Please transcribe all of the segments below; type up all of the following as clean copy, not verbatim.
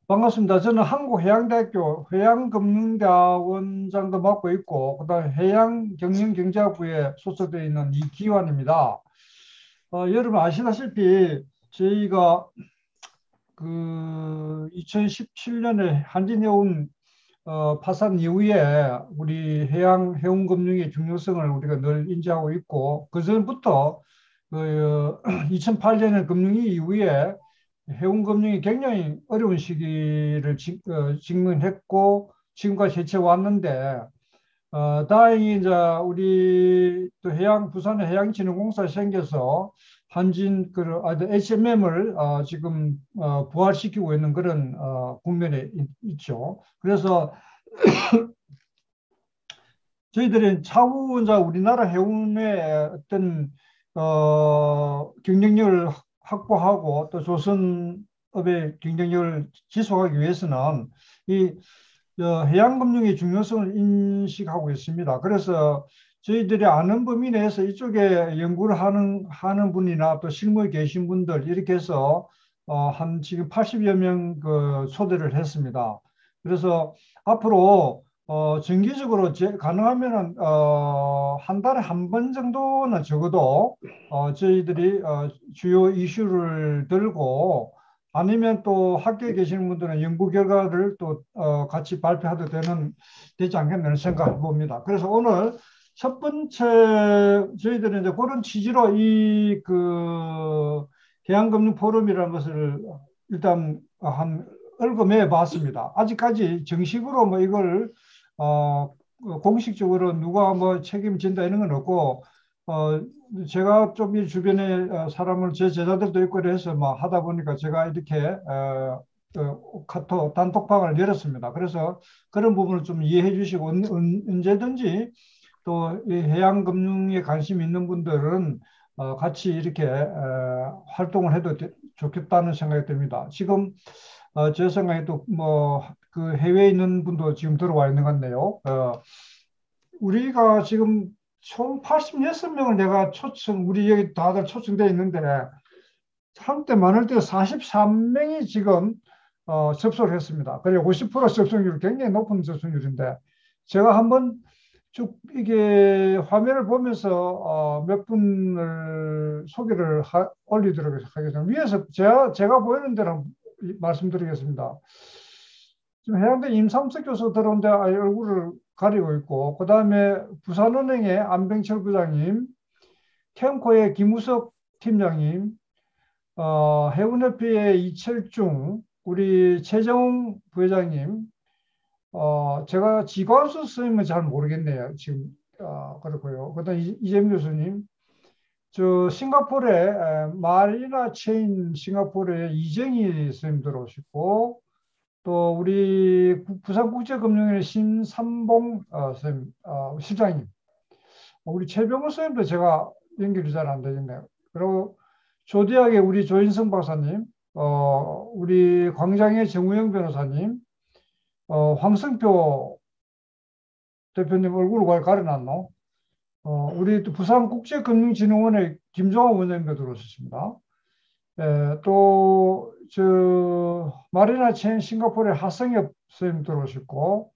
반갑습니다. 저는 한국해양대학교 해양금융대학원장도 맡고 있고, 그다음 해양경영경제학부에 소속되어 있는 이기환입니다. 여러분 아시다시피 저희가 그 2017년에 한진해운 파산 이후에 우리 해운금융의 중요성을 우리가 늘 인지하고 있고, 그 전부터 그 2008년에 금융위 이후에 해운금융이 굉장히 어려운 시기를 직면했고 지금까지 해쳐왔는데, 다행히 이제 우리 또 부산에 해양진흥공사 생겨서 한진 HMM을 지금 부활시키고 있는 그런 국면에 있죠. 그래서 저희들은 차후 이제 우리나라 해운의 어떤 경쟁력을 확보하고 또 조선업의 경쟁력을 지속하기 위해서는 이 해양금융의 중요성을 인식하고 있습니다. 그래서 저희들이 아는 범위 내에서 이쪽에 연구를 하는 분이나 또 실무에 계신 분들 이렇게 해서 한 지금 80여 명 초대를 했습니다. 그래서 앞으로 정기적으로 가능하면은 한 달에 한 번 정도는 적어도 저희들이 주요 이슈를 들고, 아니면 또 학교에 계시는 분들은 연구 결과를 또 같이 발표해도 되지 않겠나 생각해 봅니다. 그래서 오늘 첫 번째 저희들은 이제 그런 취지로 이 해양금융 포럼이라는 것을 일단 한 얽어매 봤습니다. 아직까지 정식으로 뭐 이걸 어, 공식적으로 누가 뭐 책임진다 이런 건 없고, 어, 제가 좀 이 주변에 사람을 제 제자들도 있고 그래서 뭐 하다 보니까 제가 이렇게 카톡 단톡방을 열었습니다. 그래서 그런 부분을 좀 이해해 주시고 언제든지 또 이 해양금융에 관심 있는 분들은 같이 이렇게 활동을 해도 좋겠다는 생각이 듭니다. 지금 제 생각에 또 뭐 그 해외에 있는 분도 지금 들어와 있는 것 같네요. 우리가 지금 총 86명을 내가 우리 여기 다들 초청돼 있는데, 한때 많을 때 43명이 지금 접수를 했습니다. 그리고 50% 접속률, 굉장히 높은 접속률인데, 제가 한번 쭉 이게 화면을 보면서 몇 분을 소개를 올리도록 하겠습니다. 위에서 제가 보이는 대로 말씀드리겠습니다. 지금 해양대 임삼석 교수 들어온데 얼굴을 가리고 있고, 그 다음에 부산은행의 안병철 부장님, 캠코의 김우석 팀장님, 해운협회의 이철중, 우리 최정웅 부회장님, 제가 지광수 선생님은 잘 모르겠네요. 지금, 그렇고요. 그 다음 이재명 교수님, 저 싱가포르에 마리나 체인 싱가포르의 이정희 선생님 들어오시고, 또 우리 부산국제금융회 심삼봉 선생님, 실장님, 우리 최병호 선생님도 제가 연결이 잘 안 되겠네요. 그리고 조대학의 우리 조인성 박사님, 우리 광장의 정우영 변호사님, 황성표 대표님 얼굴을 가려놨노? 우리 또 부산국제금융진흥원의 김종호 원장님도 들어오셨습니다. 또, 마리나 첸 싱가포르의 하성엽 선생님 들어오셨고,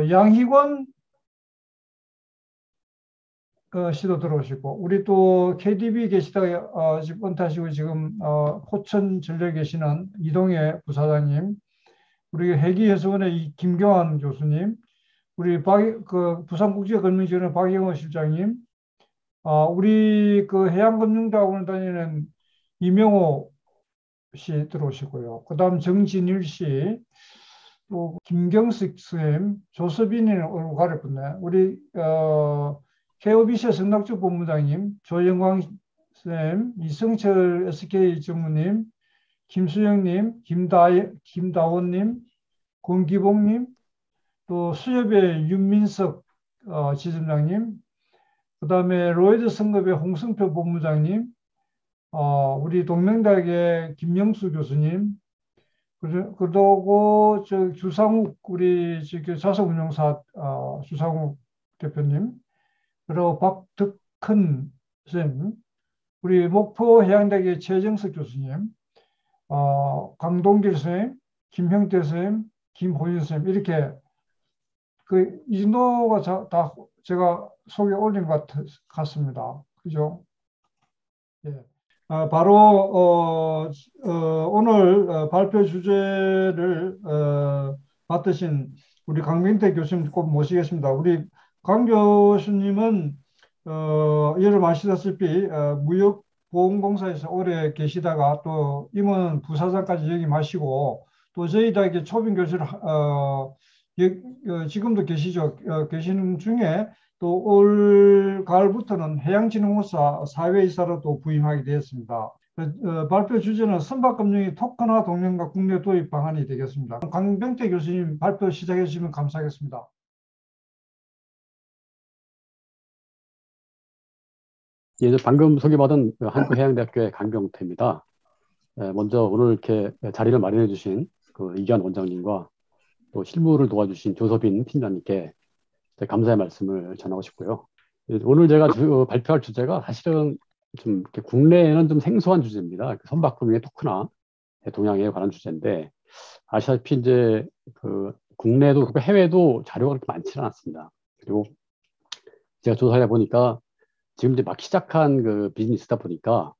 양희권 씨도 들어오시고, 우리 또 KDB 계시다가 지금 은퇴하시고 지금 포천 전력에 계시는 이동혜 부사장님, 우리 회기해수원의 김경환 교수님, 우리 부산국제금융진흥원 박영호 실장님, 우리 해양금융대학원을 다니는 이명호 씨 들어오시고요. 그 다음 정진일 씨, 또 김경식 선생님, 조서빈이는 얼굴 가렸군요. 우리 KOBC 성낙주 본부장님, 조영광 선생님, 이승철 SK 전무님, 김수영님, 김다원님, 권기봉님, 또 수협의 윤민석 지점장님, 그 다음에 로이드 성급의 홍승표 본부장님, 우리 동명대학의 김영수 교수님, 그리고 저 주상욱 우리 지금 자산운용사 주상욱 대표님, 그리고 박덕큰 선생님, 우리 목포해양대학의 최정석 교수님, 강동길 선생님, 김형태 선생님, 김호진 선생님 이렇게 이 정도가 다 제가 속에 올린 것 같습니다. 그죠? 예. 바로 오늘 발표 주제를 맡으신 우리 강민태 교수님 꼭 모시겠습니다. 우리 강 교수님은 여러분 아시다시피 무역보험공사에서 오래 계시다가 또 임원 부사장까지 역임하시고 또 저희 대학의 초빙 교수를 지금도 계시죠. 계시는 중에 또 올 가을부터는 해양진흥공사 사회이사로 또 부임하게 되었습니다. 발표 주제는 선박금융의 토큰화 동향과 국내 도입 방안이 되겠습니다. 강병태 교수님 발표 시작해 주시면 감사하겠습니다. 예, 방금 소개받은 한국해양대학교의 강병태입니다. 먼저 오늘 이렇게 자리를 마련해 주신 그 이기환 원장님과 또 실무를 도와주신 조서빈 팀장님께 감사의 말씀을 전하고 싶고요. 오늘 제가 발표할 주제가 사실은 좀 이렇게 국내에는 좀 생소한 주제입니다. 선박금융의 토크나 동향에 관한 주제인데 아시다시피 이제 그 국내도 그렇고 해외도 자료가 그렇게 많지는 않습니다. 그리고 제가 조사해 보니까 지금 이제 막 시작한 그 비즈니스다 보니까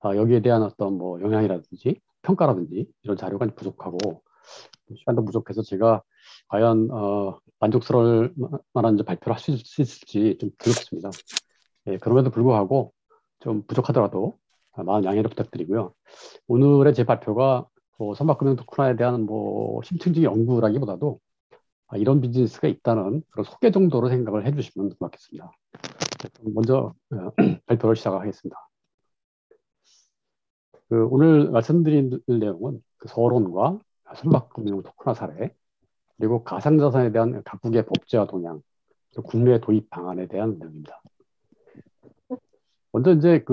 여기에 대한 어떤 뭐 영향이라든지 평가라든지 이런 자료가 부족하고 시간도 부족해서 제가 과연 만족스러울 만한 발표를 할 수 있을지 좀 두렵습니다. 예, 그럼에도 불구하고 좀 부족하더라도 많은 양해를 부탁드리고요. 오늘의 제 발표가 선박금융 토큰화에 대한 뭐 심층적인 연구라기보다도 이런 비즈니스가 있다는 그런 소개 정도로 생각을 해주시면 고맙겠습니다. 먼저 발표를 시작하겠습니다. 오늘 말씀드린 내용은 서론과 선박금융 토큰화 사례, 그리고 가상자산에 대한 각국의 법제화 동향, 국내 도입 방안에 대한 내용입니다. 먼저 이제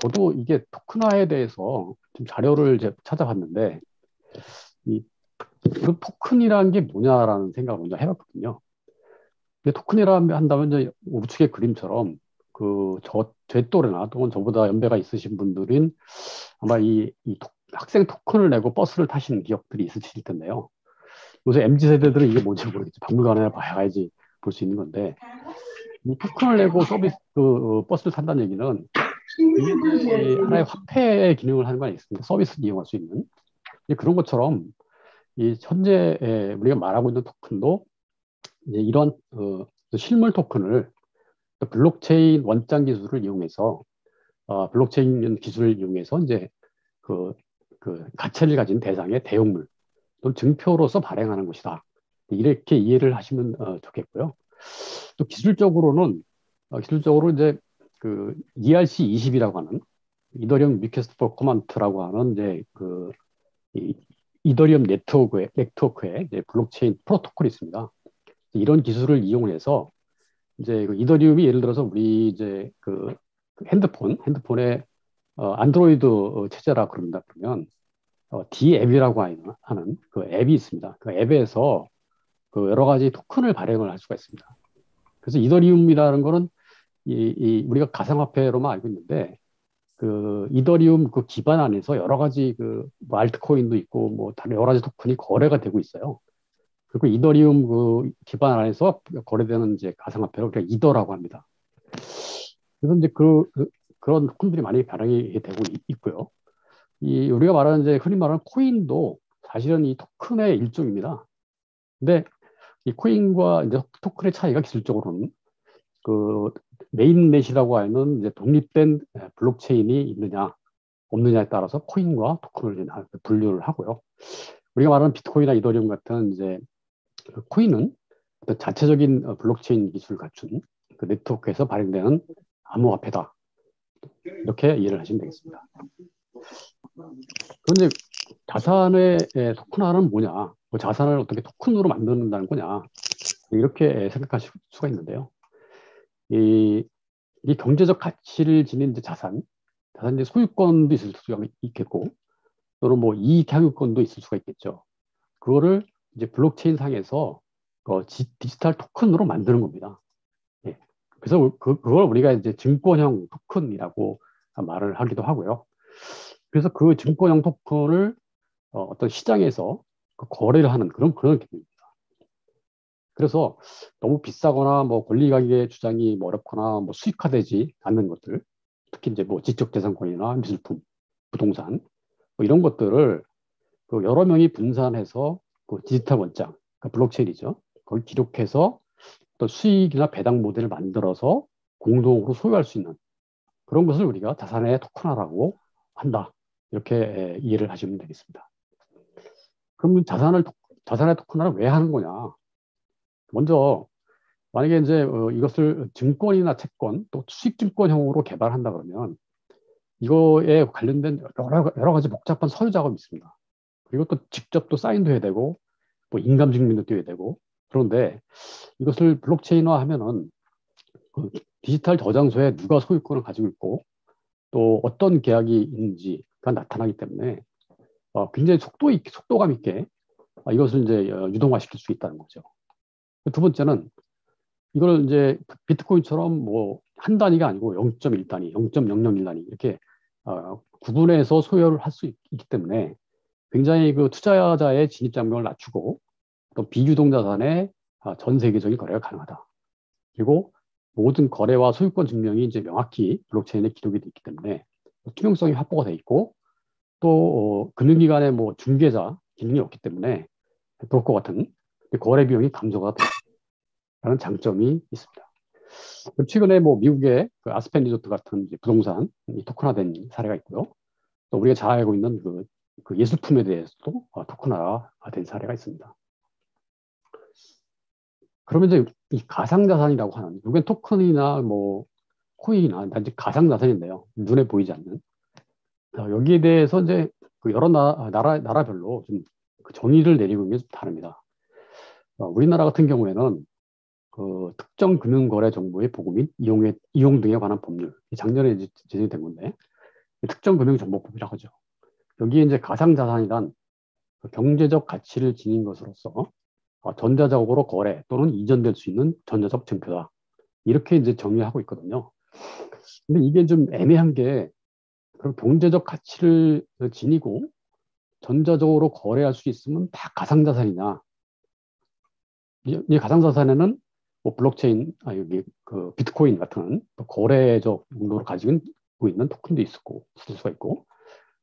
저도 이게 토큰화에 대해서 좀 자료를 이제 찾아봤는데 이 토큰이라는 게 뭐냐라는 생각을 먼저 해봤거든요. 근데 토큰이라 한다면 이제 우측의 그림처럼 제 또래나 또는 저보다 연배가 있으신 분들은 아마 학생 토큰을 내고 버스를 타시는 기억들이 있으실 텐데요. 요새 MZ세대들은 이게 뭔지 모르겠지. 박물관에 봐야지 볼 수 있는 건데, 이 토큰을 내고 버스를 탄다는 얘기는 이게 하나의 화폐의 기능을 하는 거 아니겠습니까? 서비스를 이용할 수 있는. 그런 것처럼 이 현재 우리가 말하고 있는 토큰도 이제 이런 실물 토큰을 블록체인 원장 기술을 이용해서 블록체인 기술을 이용해서 이제 가치를 가진 대상의 대용물 또는 증표로서 발행하는 것이다. 이렇게 이해를 하시면 좋겠고요. 또 기술적으로는 기술적으로 이제 ERC20이라고 하는 이더리움 리퀘스트 포 코먼트라고 하는 이제 이더리움 네트워크의 이제 블록체인 프로토콜이 있습니다. 이런 기술을 이용해서 이제 이더리움이 예를 들어서 우리 이제 핸드폰에 안드로이드 체제라 그런다 그러면 D앱이라고 하는 그 앱이 있습니다. 그 앱에서 여러 가지 토큰을 발행을 할 수가 있습니다. 그래서 이더리움이라는 거는 우리가 가상화폐로만 알고 있는데 이더리움 기반 안에서 여러 가지 뭐 알트코인도 있고 뭐 다른 여러 가지 토큰이 거래가 되고 있어요. 그리고 이더리움 기반 안에서 거래되는 이제 가상화폐를 우리가 이더라고 합니다. 그래서 이제 그런 토큰들이 많이 발행이 되고 있고요. 우리가 말하는 이제 흔히 말하는 코인도 사실은 이 토큰의 일종입니다. 근데 이 코인과 이제 토큰의 차이가 기술적으로는 메인넷이라고 하는 이제 독립된 블록체인이 있느냐 없느냐에 따라서 코인과 토큰을 분류를 하고요. 우리가 말하는 비트코인이나 이더리움 같은 이제 코인은 어떤 자체적인 블록체인 기술을 갖춘 네트워크에서 발행되는 암호화폐다. 이렇게 이해를 하시면 되겠습니다. 그런데 자산의 토큰화는 뭐냐? 자산을 어떻게 토큰으로 만드는다는 거냐? 이렇게 생각하실 수가 있는데요. 이 경제적 가치를 지닌 자산 이제 소유권도 있을 수가 있겠고, 또는 뭐 이익 향유권도 있을 수가 있겠죠. 그거를 이제 블록체인 상에서 디지털 토큰으로 만드는 겁니다. 예. 그래서 그걸 우리가 이제 증권형 토큰이라고 말을 하기도 하고요. 그래서 그 증권형 토큰을 어떤 시장에서 그 거래를 하는 그런 개념입니다. 그래서 너무 비싸거나 뭐 권리가격의 주장이 뭐 어렵거나 뭐 수익화되지 않는 것들, 특히 이제 뭐 지적재산권이나 미술품, 부동산 뭐 이런 것들을 그 여러 명이 분산해서 그 디지털 원장, 그러니까 블록체인이죠. 거기 기록해서 또 수익이나 배당 모델을 만들어서 공동으로 소유할 수 있는 그런 것을 우리가 자산의 토큰화라고 한다. 이렇게 이해를 하시면 되겠습니다. 그럼 자산의 토큰화를 왜 하는 거냐? 먼저 만약에 이제 이것을 증권이나 채권 또 수익증권형으로 개발한다 그러면 이거에 관련된 여러 가지 복잡한 서류 작업이 있습니다. 그리고 또 직접 또 사인도 해야 되고 뭐 인감 증명도 띄워야 되고 그런데 이것을 블록체인화 하면은 그 디지털 저장소에 누가 소유권을 가지고 있고 또 어떤 계약이 있는지가 나타나기 때문에 굉장히 속도감 있게 이것을 이제 유동화시킬 수 있다는 거죠. 두 번째는 이걸 이제 비트코인처럼 뭐 한 단위가 아니고 0.1단위, 0.001단위 이렇게 구분해서 소유를 할 수 있기 때문에 굉장히 그 투자자의 진입 장벽을 낮추고 또 비유동 자산의 전 세계적인 거래가 가능하다. 그리고 모든 거래와 소유권 증명이 이제 명확히 블록체인에 기록이 되어 있기 때문에 투명성이 확보가 돼 있고 또 금융기관의 뭐 중개자 기능이 없기 때문에 브로커 같은 거래 비용이 감소가 된다는 장점이 있습니다. 최근에 뭐 미국의 그 아스펜 리조트 같은 부동산 토큰화된 사례가 있고요. 또 우리가 잘 알고 있는 그 예술품에 대해서도 토큰화된 사례가 있습니다. 그러면 이제 이 가상자산이라고 하는, 이건 토큰이나 뭐 코인이나 단지 가상자산인데요. 눈에 보이지 않는. 여기에 대해서 이제 그 여러 나라별로 좀 그 정의를 내리고 있는 게 좀 다릅니다. 우리나라 같은 경우에는 그 특정 금융거래 정보의 보고 및 이용 등에 관한 법률, 작년에 제정된 건데, 특정금융정보법이라고 하죠. 여기에 이제 가상자산이란 그 경제적 가치를 지닌 것으로서 전자적으로 거래 또는 이전될 수 있는 전자적 증표다. 이렇게 이제 정의하고 있거든요. 근데 이게 좀 애매한 게 그럼 경제적 가치를 지니고 전자적으로 거래할 수 있으면 다 가상자산이냐? 이 가상자산에는 뭐 블록체인, 여기 그 비트코인 같은 거래적 용도로 가지고 있는 토큰도 있을 수가 있고,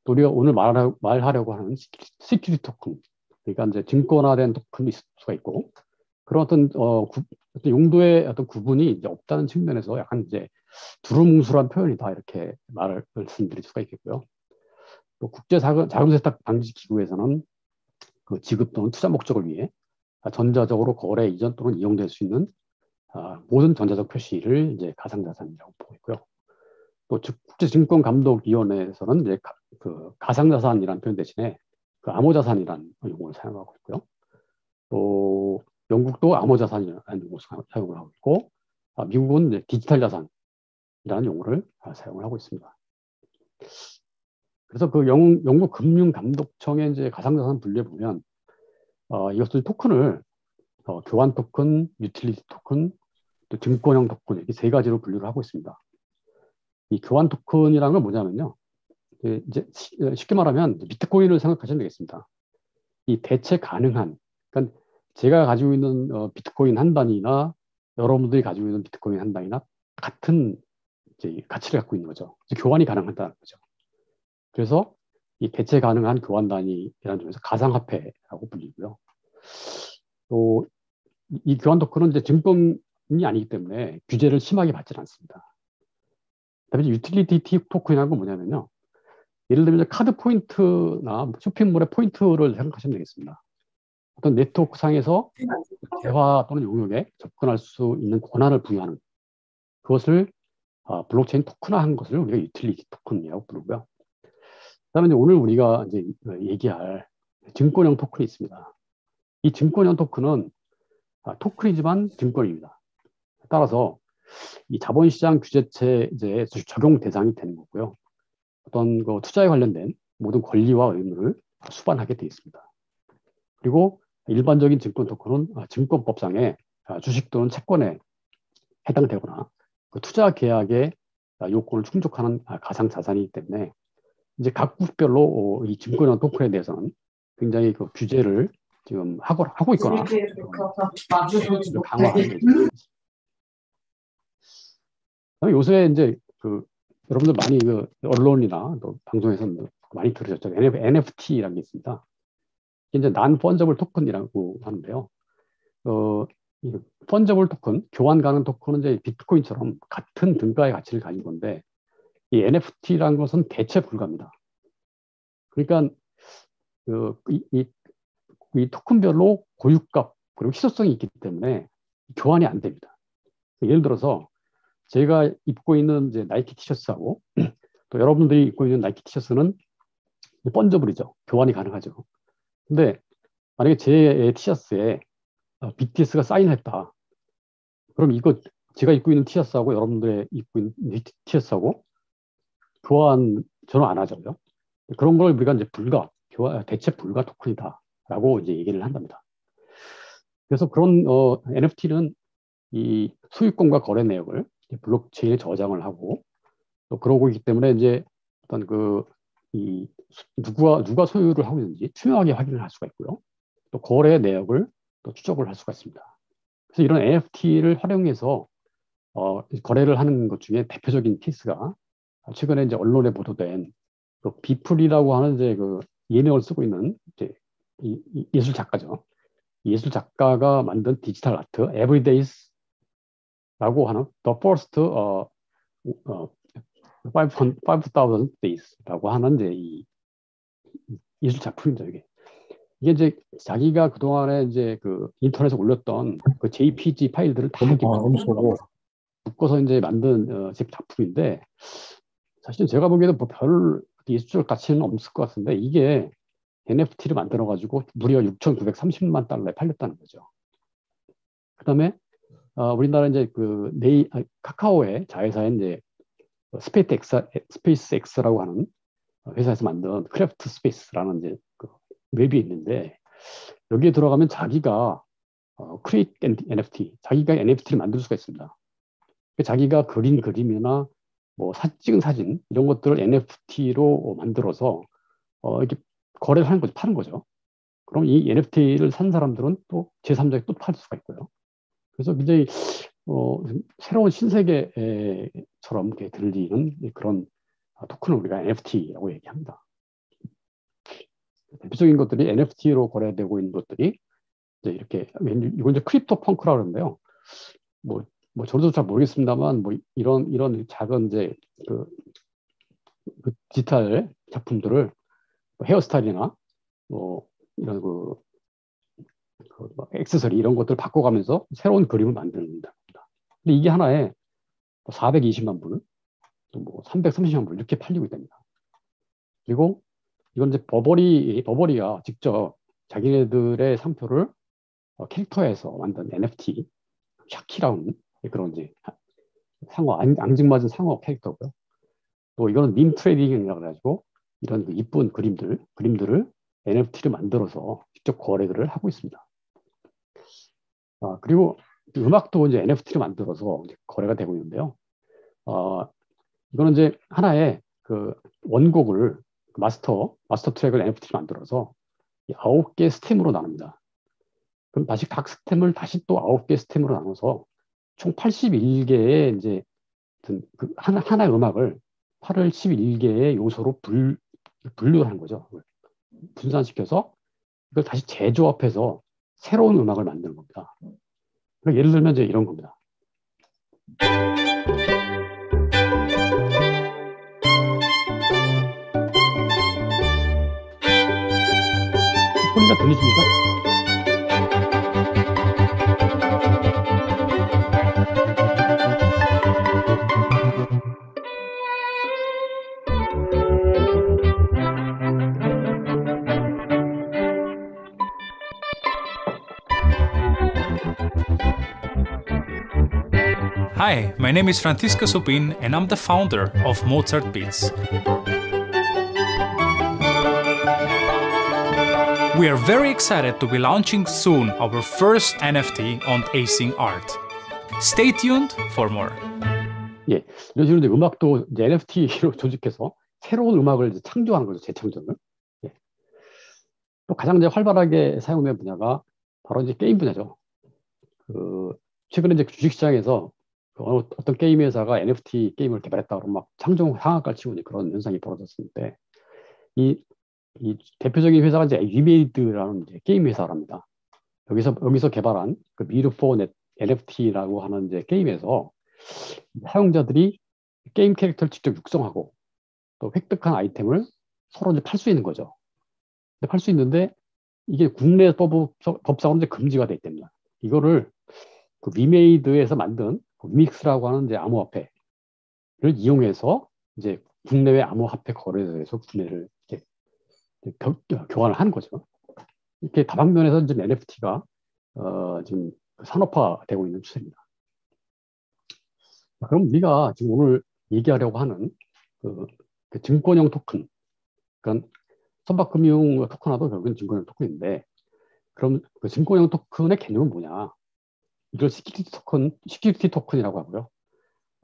또 우리가 오늘 말하려고 하는 시큐리티 토큰, 그러니까 이제 증권화된 토큰도 있을 수가 있고, 그런 어떤 용도의 어떤 구분이 이제 없다는 측면에서 약간 이제 두루뭉술한 표현이다 이렇게 말씀드릴 수가 있겠고요. 또 국제 자금 세탁 방지 기구에서는 그 지급 또는 투자 목적을 위해 전자적으로 거래 이전 또는 이용될 수 있는 모든 전자적 표시를 이제 가상자산이라고 보고 있고요. 또 국제증권감독위원회에서는 이제 그 가상자산이라는 표현 대신에 그 암호자산이라는 용어를 사용하고 있고요. 또 영국도 암호자산이라는 용어를 사용을 하고 있고, 미국은 이제 디지털 자산이라는 용어를 사용을 하고 있습니다. 그래서 그 영국 금융감독청의 이제 가상자산 분류에 보면 이것들 토큰을 교환 토큰, 유틸리티 토큰, 또 증권형 토큰 이렇게 세 가지로 분류를 하고 있습니다. 이 교환 토큰이라는 건 뭐냐면요. 이제 쉽게 말하면 비트코인을 생각하시면 되겠습니다. 이 대체 가능한, 그러니까 제가 가지고 있는 비트코인 한 단위나 여러분들이 가지고 있는 비트코인 한 단위나 같은 이제 가치를 갖고 있는 거죠. 교환이 가능하다는 거죠. 그래서 이 대체 가능한 교환 단위라는 점에서 가상화폐라고 불리고요. 또 이 교환 토큰은 이제 증권이 아니기 때문에 규제를 심하게 받지는 않습니다. 그다음에 유틸리티 토큰이라는 건 뭐냐면요. 예를 들면 카드 포인트나 쇼핑몰의 포인트를 생각하시면 되겠습니다. 어떤 네트워크 상에서 대화 또는 용역에 접근할 수 있는 권한을 부여하는 그것을 블록체인 토큰화한 것을 우리가 유틸리티 토큰이라고 부르고요. 그다음에 이제 오늘 우리가 이제 얘기할 증권형 토큰이 있습니다. 이 증권형 토큰은 토큰이지만 증권입니다. 따라서 이 자본시장 규제체제에 적용 대상이 되는 거고요. 어떤 그 투자에 관련된 모든 권리와 의무를 수반하게 되어 있습니다. 그리고 일반적인 증권 토큰은 증권법상의 주식 또는 채권에 해당되거나 그 투자 계약의 요건을 충족하는 가상 자산이기 때문에 이제 각 국별로 이 증권형 토큰에 대해서는 굉장히 그 규제를 지금 하고 있거나 강화하는 거죠. 요새 이제 여러분들 많이 언론이나 또 방송에서 많이 들으셨죠. NFT라는 게 있습니다. 이게 이제 non-fungible 토큰이라고 하는데요. 이 펀저블 토큰, 교환 가능 토큰은 이제 비트코인처럼 같은 등가의 가치를 가진 건데, 이 NFT라는 것은 대체 불가입니다. 그러니까 이 토큰별로 고유값 그리고 희소성이 있기 때문에 교환이 안 됩니다. 예를 들어서 제가 입고 있는 이제 나이키 티셔츠하고 또 여러분들이 입고 있는 나이키 티셔츠는 펀저블이죠. 교환이 가능하죠. 근데 만약에 제 티셔츠에 BTS가 사인했다. 그럼 이거 제가 입고 있는 티셔츠하고 여러분들의 입고 있는 티셔츠하고 교환 저는 안 하죠. 그런 걸 우리가 이제 대체 불가 토큰이다라고 이제 얘기를 한답니다. 그래서 그런 NFT는 이 소유권과 거래 내역을 블록체인에 저장을 하고 또 그러고 있기 때문에 이제 어떤 누가 소유를 하고 있는지 투명하게 확인을 할 수가 있고요. 또 거래 내역을 또 추적을 할 수가 있습니다. 그래서 이런 NFT를 활용해서 거래를 하는 것 중에 대표적인 케이스가 최근에 이제 언론에 보도된 비플이라고 하는 이제 예명을 쓰고 있는 이제 예술 작가죠. 예술 작가가 만든 디지털 아트 Everydays라고 하는 The First 5,000 Days라고 하는 이제 이 예술 작품이죠. 이게 이제 자기가 그동안에 이제 인터넷에 올렸던 JPG 파일들을 다 이렇게 묶어서 이제 만든 작품인데, 사실 제가 보기에도 뭐 별 예술적 가치는 없을 것 같은데 이게 NFT를 만들어가지고 무려 6,930만 달러에 팔렸다는 거죠. 그다음에 우리나라 이제 카카오의 자회사인 이제 스페이스 X라고 하는 회사에서 만든 크래프트 스페이스라는 이제 웹이 있는데, 여기에 들어가면 자기가 create NFT, 자기가 NFT를 만들 수가 있습니다. 자기가 그린 그림이나 뭐 찍은 사진 이런 것들을 NFT로 만들어서 이렇게 거래를 하는 거죠, 파는 거죠. 그럼 이 NFT를 산 사람들은 또 제3자에게 또 팔 수가 있고요. 그래서 굉장히 새로운 신세계처럼 이렇게 들리는 그런 토큰을 우리가 NFT라고 얘기합니다. 대표적인 것들이 NFT로 거래되고 있는 것들이 이제 이렇게, 이건 이제 크립토 펑크라고 하는데요. 뭐 저도 잘 모르겠습니다만 뭐 이런 작은 이제 디지털 작품들을 헤어스타일이나 뭐 이런 액세서리 이런 것들을 바꿔가면서 새로운 그림을 만듭니다. 근데 이게 하나에 420만 불, 또 뭐 330만 불 이렇게 팔리고 있답니다. 그리고 이건 이제 버버리가 직접 자기네들의 상표를 캐릭터에서 만든 NFT, 샤키라는 그런 이제 앙증맞은 상어 캐릭터고요. 또 이거는 밈 트레이딩이라고 해가지고 이런 이쁜 그림들을 NFT를 만들어서 직접 거래를 하고 있습니다. 그리고 음악도 이제 NFT를 만들어서 이제 거래가 되고 있는데요. 이거는 이제 하나의 원곡을 마스터 트랙을 NFT를 만들어서 9개 스템으로 나눕니다. 그럼 각 스템을 다시 또 9개 스템으로 나눠서 총 81개의 이제 하나의 음악을 81개의 요소로 분류를 하는 거죠. 분산시켜서 이걸 다시 재조합해서 새로운 음악을 만드는 겁니다. 예를 들면 이제 이런 겁니다. 소리가 들리십니까? Hi, my name is Francisco Supin and I'm the founder of Mozart Beats. We are very excited to be launching soon our first NFT on Acing Art. Stay tuned for more. 예, 이런 식으로 이제 음악도 이제 NFT로 조직해서 새로운 음악을 이제 창조하는 거죠, 재창조를. 예. 또 가장 이제 활발하게 사용된 분야가 바로 이제 게임 분야죠. 최근에 이제 주식시장에서 어떤 게임 회사가 NFT 게임을 개발했다고 막 상종 상한가를 치고 그런 현상이 벌어졌었는데, 이 대표적인 회사가 이제 위메이드라는 이제 게임 회사랍니다. 여기서 개발한 그 미르포 NFT라고 하는 이제 게임에서 사용자들이 게임 캐릭터를 직접 육성하고 또 획득한 아이템을 서로 이제 팔 수 있는 거죠. 팔 수 있는데 이게 국내 법상으로 이제 금지가 돼 있답니다. 이거를 그 위메이드에서 만든 위믹스라고 하는 이제 암호화폐를 이용해서 이제 국내외 암호화폐 거래소에서 구매를 이렇게 교환을 하는 거죠. 이렇게 다방면에서 지금 NFT가 지금 산업화되고 있는 추세입니다. 그럼 우리가 지금 오늘 얘기하려고 하는 그 증권형 토큰, 그러니까 선박금융 토큰화도 결국은 증권형 토큰인데, 그럼 그 증권형 토큰의 개념은 뭐냐? 이걸 시큐리티 토큰이라고 하고요.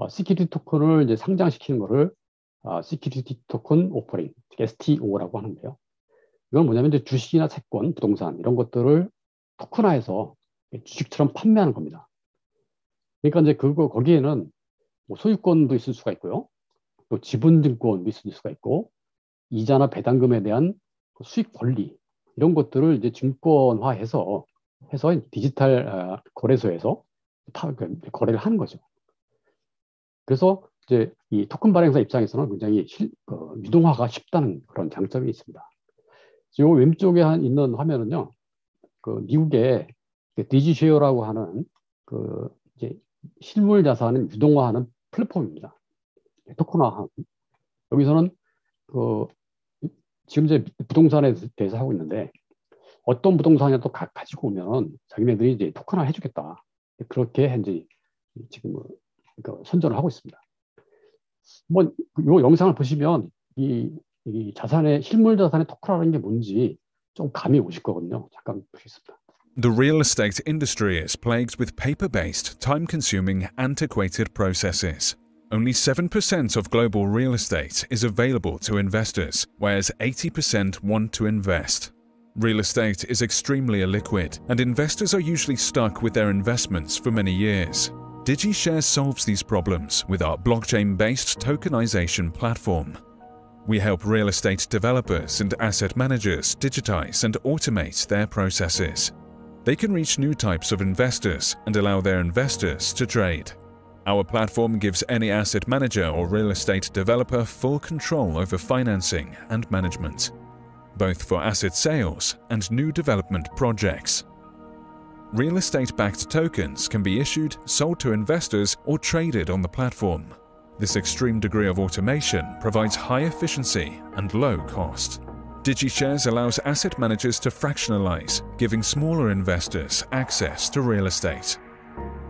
시큐리티 토큰을 이제 상장시키는 거를 시큐리티 토큰 오퍼링, STO라고 하는데요. 이건 뭐냐면 이제 주식이나 채권, 부동산 이런 것들을 토큰화해서 주식처럼 판매하는 겁니다. 그러니까 이제 거기에는 뭐 소유권도 있을 수가 있고요. 또 지분증권도 있을 수가 있고, 이자나 배당금에 대한 수익 권리 이런 것들을 이제 증권화해서 디지털 거래소에서 거래를 하는 거죠. 그래서 이제 이 토큰 발행사 입장에서는 굉장히 유동화가 쉽다는 그런 장점이 있습니다. 이 왼쪽에 있는 화면은요, 그 미국의 디지쉐어라고 하는 그 이제 실물 자산을 유동화하는 플랫폼입니다. 토큰화하는. 여기서는 지금 이제 부동산에 대해서 하고 있는데, 어떤 부동산이라도 가지고 오면 자기네들이 이제 토큰화 해주겠다. 그렇게 이제 지금 선전을 하고 있습니다. 이 영상을 보시면 이 실물 자산의 토큰화라는 게 뭔지 좀 감이 오실 거거든요. 잠깐 보시겠습니다. The real estate industry is plagued with paper-based, time-consuming, antiquated processes. Only 7% of global real estate is available to investors, whereas 80% want to invest. Real estate is extremely illiquid, and investors are usually stuck with their investments for many years. DigiShares solves these problems with our blockchain-based tokenization platform. We help real estate developers and asset managers digitize and automate their processes. They can reach new types of investors and allow their investors to trade. Our platform gives any asset manager or real estate developer full control over financing and management, both for asset sales and new development projects. Real estate-backed tokens can be issued, sold to investors, or traded on the platform. This extreme degree of automation provides high efficiency and low cost. DigiShares allows asset managers to fractionalize, giving smaller investors access to real estate.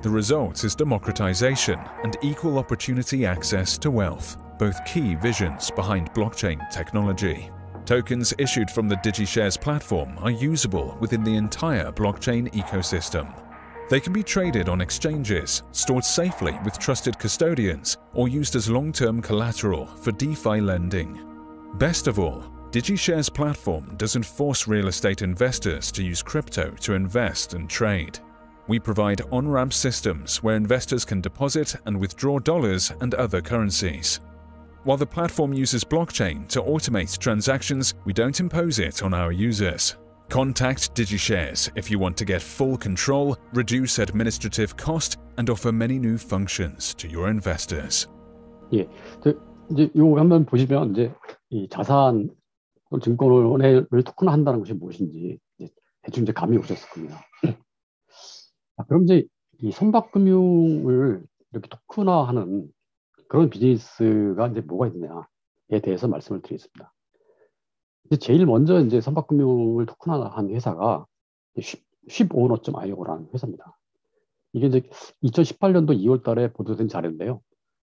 The result is democratization and equal opportunity access to wealth, both key visions behind blockchain technology. Tokens issued from the DigiShares platform are usable within the entire blockchain ecosystem. They can be traded on exchanges, stored safely with trusted custodians, or used as long-term collateral for DeFi lending. Best of all, DigiShares platform doesn't force real estate investors to use crypto to invest and trade. We provide on-ramp systems where investors can deposit and withdraw dollars and other currencies. While the platform uses blockchain to automate transactions, we don't impose it on our users. Contact DigiShares if you want to get full control, reduce administrative cost, and offer many new functions to your investors. 예, 이제 이거 한번 보시면 이제 이 자산 증권을 토큰화한다는 것이 무엇인지 대충 이제 감이 오셨을 겁니다. 그럼 이제 이 선박금융을 이렇게 토큰화하는 그런 비즈니스가 이제 뭐가 있느냐에 대해서 말씀을 드리겠습니다. 이제 제일 먼저 이제 선박금융을 토큰화한 회사가 쉽오너.io라는 회사입니다. 이게 이제 2018년도 2월달에 보도된 자료인데요.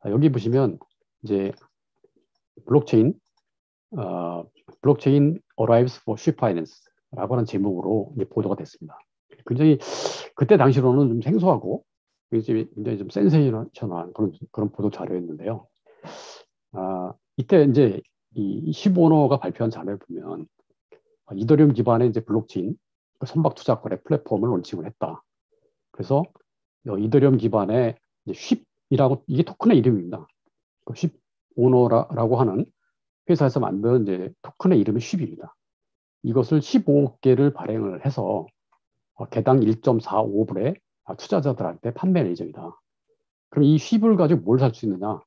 여기 보시면 이제 블록체인 arrives for ship finance라고 하는 제목으로 이제 보도가 됐습니다. 굉장히 그때 당시로는 좀 생소하고 굉장히 좀 센세이셔널한 그런 보도 자료였는데요. 이때 이제 이 15호가 발표한 자료를 보면 이더리움 기반의 이제 블록체인 선박 투자 거래 플랫폼을 론칭을 했다. 그래서 이더리움 기반의 쉽이라고 이게 토큰의 이름입니다. 쉽 오너라고 하는 회사에서 만든 이제 토큰의 이름이 쉽입니다. 이것을 15억 개를 발행을 해서 개당 1.45불에 투자자들한테 판매할 예정이다. 그럼 이 쉽을 가지고 뭘 살 수 있느냐?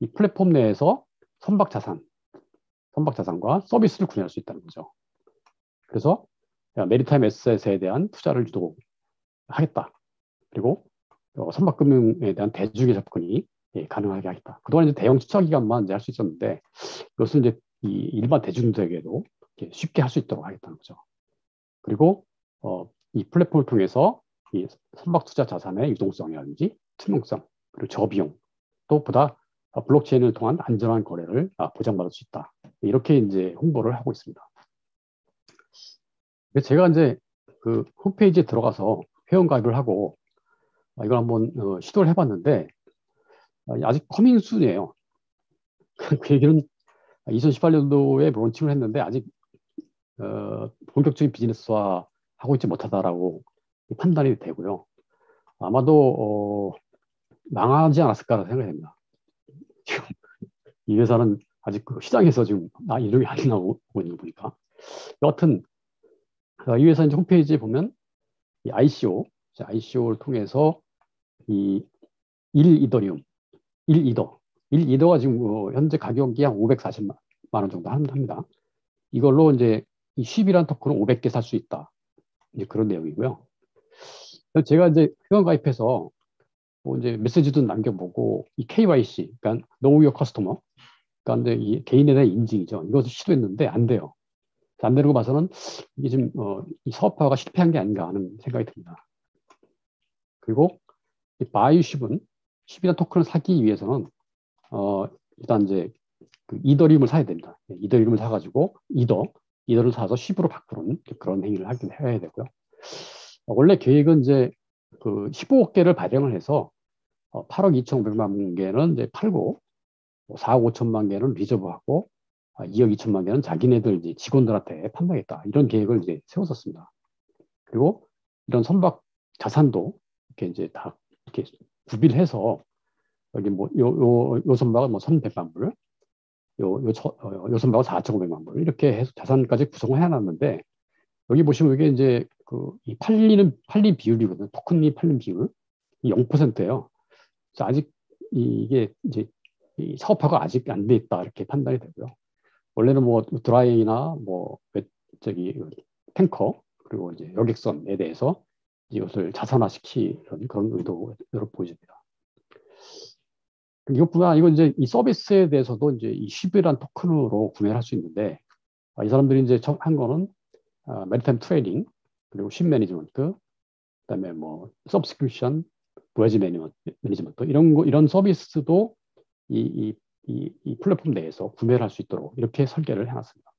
이 플랫폼 내에서 선박 자산과 서비스를 구현할 수 있다는 거죠. 그래서 메리타임 에셋에 대한 투자를 유도하겠다. 그리고 선박금융에 대한 대주기 접근이 가능하게 하겠다. 그동안 이제 대형 투자 기관만 이제 할 수 있었는데 이것을 이제 이 일반 대중들에게도 쉽게 할 수 있도록 하겠다는 거죠. 그리고 이 플랫폼을 통해서 이 선박 투자 자산의 유동성이라든지 투명성 그리고 저비용 또 보다 블록체인을 통한 안전한 거래를 보장받을 수 있다. 이렇게 이제 홍보를 하고 있습니다. 제가 이제 그 홈페이지에 들어가서 회원가입을 하고 이걸 한번 시도를 해봤는데 아직 커밍 순이에요. 그 얘기는 2018년도에 론칭을 했는데 아직 본격적인 비즈니스화 하고 있지 못하다라고 판단이 되고요. 아마도 망하지 않았을까라는 생각이 됩니다. 지금 이 회사는 아직 그 시장에서 지금 이름이 안 나오고 있는 거 보니까. 여하튼 이 회사 이제 홈페이지에 보면 이 ICO를 통해서 이 1이더리움, 1이더가 지금 현재 가격이 한 540만 원 정도 합니다. 이걸로 이제 이 쉽이란 토큰을 500개 살 수 있다. 이제 그런 내용이고요. 제가 이제 회원 가입해서 뭐 이제 메시지도 남겨보고 이 KYC, 그러니까 Know Your Customer, 그러니까 이 개인에 대한 인증이죠. 이것을 시도했는데 안 돼요. 안 되는 거 봐서는 이게 지금 이 사업화가 실패한 게 아닌가 하는 생각이 듭니다. 그리고 이 바이 쉽이란 토큰을 사기 위해서는 일단 이제 그 이더리움을 사야 됩니다. 이더리움을 사가지고 이더를 사서 쉽으로 바꾸는 그런 행위를 해야 되고요. 원래 계획은 이제 그 15억 개를 발행을 해서 8억 2,500만 개는 이제 팔고 4억 5천만 개는 리저브하고 2억 2천만 개는 자기네들 이제 직원들한테 판매하겠다. 이런 계획을 이제 세웠었습니다. 그리고 이런 선박 자산도 이렇게 이제 다 이렇게 구비를 해서 여기 뭐 요 선박은 뭐 1,100만 불, 요 선박은 4,500만 불 이렇게 해서 자산까지 구성을 해놨는데 여기 보시면 이게 이제 이 팔린 비율이거든요. 토큰이 팔린 비율 0%예요. 아직 이게 이제 이 사업화가 아직 안 돼 있다 이렇게 판단이 되고요. 원래는 뭐 드라이나 뭐 탱커 그리고 이제 여객선에 대해서 이것을 자산화시키는 그런 의도로 보여집니다. 이것뿐만 아니고 이제 이 서비스에 대해서도 이제 이 쉽이란 토큰으로 구매를 할 수 있는데 이 사람들이 이제 한 거는 메리타임 트레이딩 그리고 쉽 매니지먼트 그다음에 뭐 서브스크립션 보야지 매니지먼트 이런 서비스도 이 플랫폼 내에서 구매를 할 수 있도록 이렇게 설계를 해놨습니다.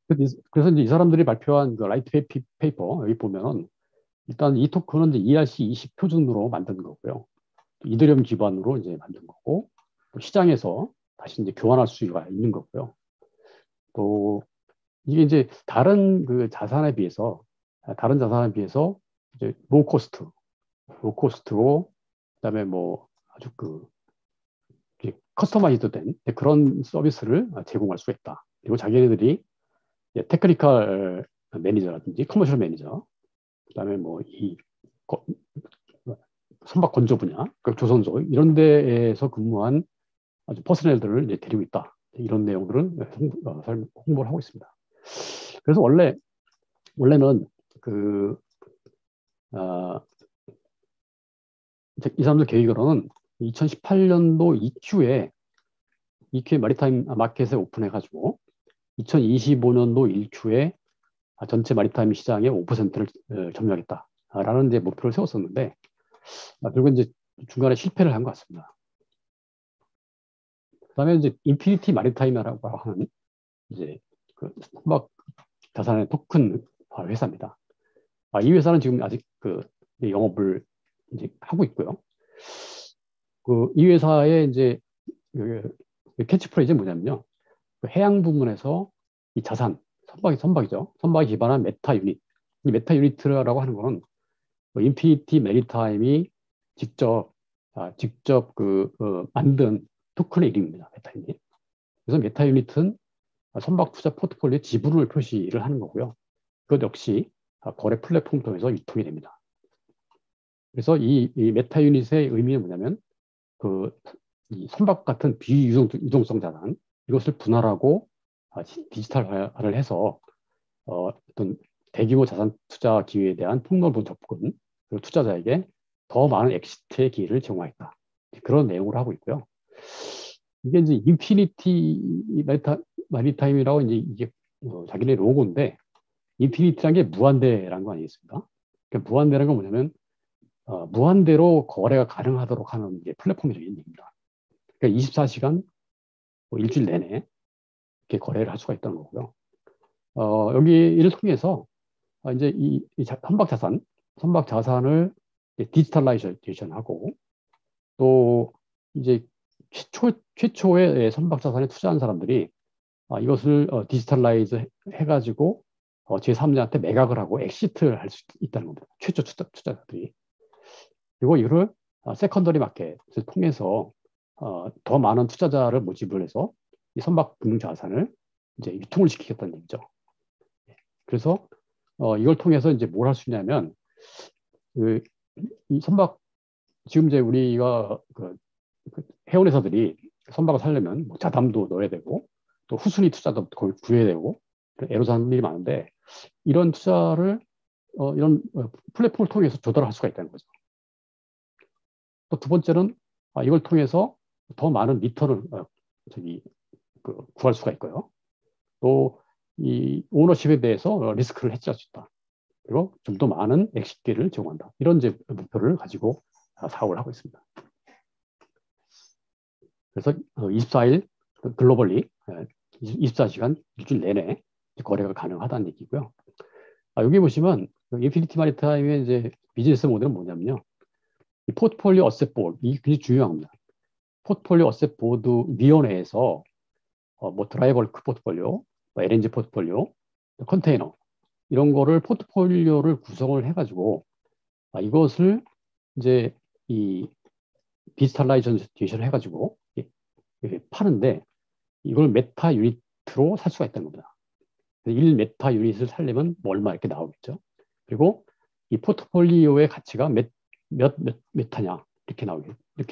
그래서 이제 이 사람들이 발표한 그 라이트 페이퍼 여기 보면은 일단 이 토큰은 이제 ERC20 표준으로 만든 거고요. 이더리움 기반으로 이제 만든 거고 또 시장에서 다시 이제 교환할 수가 있는 거고요. 또 이게 이제 다른 자산에 비해서 이제 로우 코스트로 그다음에 뭐 아주 커스터마이즈된 그런 서비스를 제공할 수 있다. 그리고 자기네들이 테크니컬 매니저라든지 커머셜 매니저, 그다음에 뭐 이 선박 건조 분야, 조선소 이런 데에서 근무한 아주 퍼스널들을 이제 데리고 있다. 이런 내용들은 홍보를 하고 있습니다. 그래서 원래는 이 사람들 계획으로는 2018년도 EQ에 마리타임 마켓에 오픈해가지고 2025년도 1Q에 전체 마리타임 시장의 5%를 점유하겠다라는 이제 목표를 세웠었는데 결국 이제 중간에 실패를 한 것 같습니다. 그다음에 이제 인피니티 마리타임이라고 하는 이제 그 선박 자산의 토큰 회사입니다. 이 회사는 지금 아직 영업을 이제 하고 있고요. 이 회사의 이제 캐치프레이즈는 뭐냐면요. 해양 부문에서 이 선박이죠. 선박에 기반한 메타 유닛. 이 메타 유닛이라고 하는 거는 인피니티 메리타임이 직접 만든 토큰의 이름입니다. 메타 유닛. 그래서 메타 유닛은 선박 투자 포트폴리오 지분을 표시를 하는 거고요. 그것 역시 거래 플랫폼 통해서 유통이 됩니다. 그래서 이 메타 유닛의 의미는 뭐냐면 이 선박 같은 비유동성 자산 이것을 분할하고 디지털화를 해서 어떤 대규모 자산 투자 기회에 대한 폭넓은 접근 그리고 투자자에게 더 많은 엑시트의 기회를 제공하겠다. 그런 내용으로 하고 있고요. 이게 이제 인피니티 마리타임이라고 이게 자기네 로고인데 인피니티라는 게 무한대라는 거 아니겠습니까? 그러니까 무한대라는 건 뭐냐면 무한대로 거래가 가능하도록 하는 이제 플랫폼이라는 얘기입니다. 그러니까 24시간 일주일 내내 이렇게 거래를 할 수가 있다는 거고요. 여기 이를 통해서 이제 이 선박 자산을 디지털라이제이션하고 또 이제 최초의 선박 자산에 투자한 사람들이 이것을 디지털라이즈 해가지고 제3자한테 매각을 하고 엑시트를 할 수 있다는 겁니다. 최초 투자자들이. 그리고 이를 세컨더리 마켓을 통해서 더 많은 투자자를 모집을 해서 이 선박 금융 자산을 이제 유통을 시키겠다는 얘기죠. 그래서 이걸 통해서 이제 뭘 할 수 있냐면 이 선박 지금 이제 우리가 해운회사들이 선박을 살려면 뭐 자담도 넣어야 되고 또 후순위 투자도 거의 구해야 되고 애로사항들이 많은데 이런 투자를 이런 플랫폼을 통해서 조달할 수가 있다는 거죠. 또 두 번째는 이걸 통해서 더 많은 리턴을 구할 수가 있고요. 또 이 오너십에 대해서 리스크를 해지할 수 있다. 그리고 좀 더 많은 엑시트를 제공한다. 이런 이제 목표를 가지고 사업을 하고 있습니다. 그래서 24일 글로벌리 24시간 일주일 내내 거래가 가능하다는 얘기고요. 여기 보시면 인피니티 마리타임의 이제 비즈니스 모델은 뭐냐면요. 이 포트폴리오 어셋 보드, 이게 굉장히 중요한 겁니다. 포트폴리오 어셋 보드 위원회에서 뭐 드라이버크 포트폴리오, LNG 포트폴리오, 컨테이너 이런 거를 포트폴리오를 구성을 해가지고 이것을 이제 이 디지털라이제이션 해가지고 파는데 이걸 메타 유닛으로 살 수가 있다는 겁니다. 1 메타 유닛을 살려면 뭐 얼마 이렇게 나오겠죠. 그리고 이 포트폴리오의 가치가 몇 메타냐 이렇게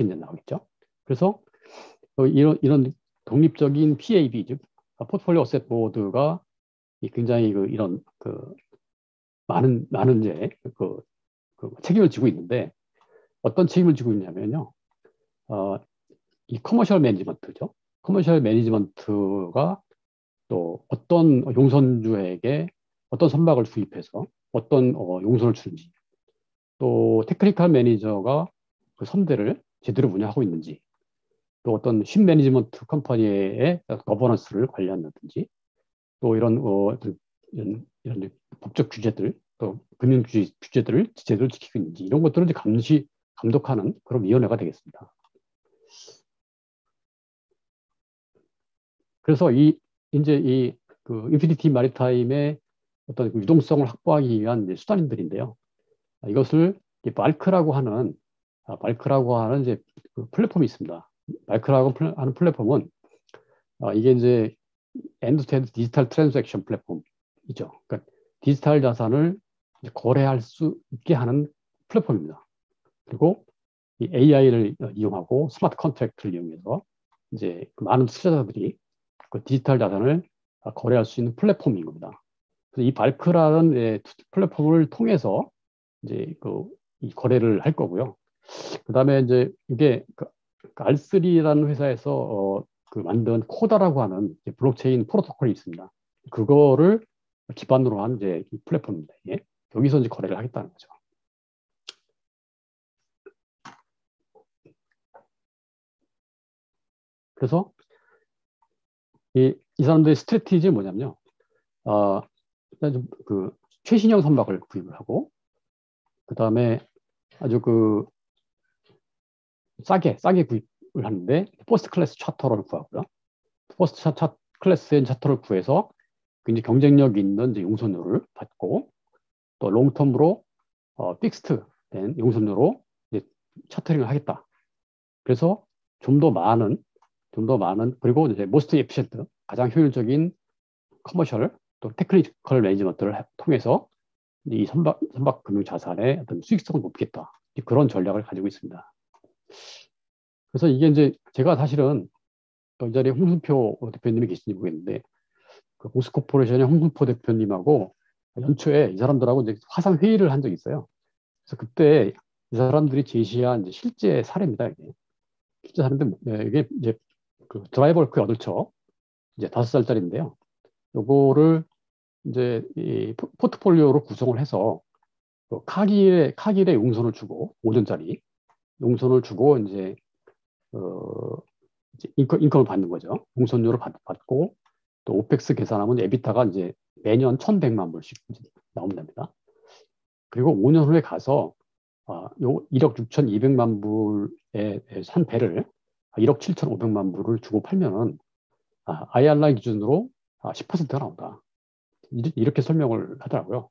나오겠죠. 그래서 이런 독립적인 PAB 즉 포트폴리오 어셋 보드가 굉장히 이런 많은 이제 책임을 지고 있는데 어떤 책임을 지고 있냐면요. 이 커머셜 매니지먼트죠. 커머셜 매니지먼트가 또 어떤 용선주에게 어떤 선박을 구입해서 어떤 용선을 주는지 또 테크니컬 매니저가 그 선대를 제대로 운영하고 있는지 또 어떤 십 매니지먼트 컴퍼니의 거버넌스를 관리한다든지 또 이런 법적 규제들 또 금융 규제들을 제대로 지키고 있는지 이런 것들을 감독하는 그런 위원회가 되겠습니다. 그래서 이제 인피니티 마리타임의 어떤 유동성을 확보하기 위한 수단들인데요. 이것을 발크라고 하는 이제 플랫폼이 있습니다. 발크라고 하는 플랫폼은 이게 이제 엔드-투-엔드 디지털 트랜잭션 플랫폼이죠. 그러니까 디지털 자산을 거래할 수 있게 하는 플랫폼입니다. 그리고 이 AI를 이용하고 스마트 컨트랙트를 이용해서 이제 많은 투자자들이 그 디지털 자산을 거래할 수 있는 플랫폼인 겁니다. 그래서 이 발크라는 플랫폼을 통해서 이제 이 거래를 할 거고요. 그 다음에 이제 이게 R3라는 회사에서 만든 코다라고 하는 블록체인 프로토콜이 있습니다. 그거를 기반으로 한 이제 이 플랫폼입니다. 이게. 여기서 이제 거래를 하겠다는 거죠. 그래서 이 사람들의 스트래티지는 뭐냐면요. 일단 좀 최신형 선박을 구입을 하고 그 다음에 아주 싸게 구입을 하는데 퍼스트 클래스 차터를 구하고요. 퍼스트 클래스의 차터를 구해서 굉장히 경쟁력 있는 이제 용선료를 받고 또 롱텀으로 픽스트 된 용선료로 이제 차터링을 하겠다. 그래서 좀 더 많은 그리고 이제 모스트 에피션트 가장 효율적인 커머셜 또 테크니컬 매니지먼트를 통해서 이 선박 금융 자산의 어떤 수익성을 높이겠다. 그런 전략을 가지고 있습니다. 그래서 이게 이제 제가 사실은 이 자리에 홍순표 대표님이 계신지 모르겠는데 그 보스코퍼레이션의 홍순표 대표님하고 연초에 이 사람들하고 이제 화상 회의를 한 적이 있어요. 그래서 그때 이 사람들이 제시한 이제 실제 사례입니다. 이게 실제 사례인데 이게 이제 그 드라이버크 8척 이제 5살짜리인데요. 요거를 이제 이 포트폴리오로 구성을 해서 카길에 용선을 주고 5년짜리 용선을 주고 이제 이제 인컴을 받는 거죠. 용선료를 받고 또 오펙스 계산하면 에비타가 이제 매년 1,100만 불씩 나온답니다. 그리고 5년 후에 가서 요 1억 6,200만 불의 한 배를 1억 7,500만 불을 주고 팔면은 IRR 기준으로 10%가 나온다. 이렇게 설명을 하더라고요.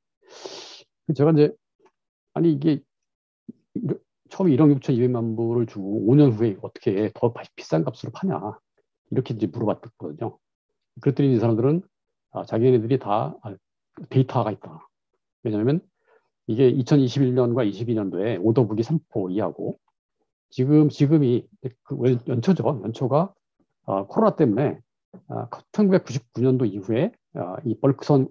제가 이제 아니 이게 처음에 1억 6,200만 불을 주고 5년 후에 어떻게 더 비싼 값으로 파냐 이렇게 이제 물어봤거든요. 그랬더니 이 사람들은 자기네들이 다 데이터가 있다. 왜냐하면 이게 2021년과 22년도에 오더북이 3% 이하고 지금이 그 연초가 코로나 때문에 1999년도 이후에 이 벌크선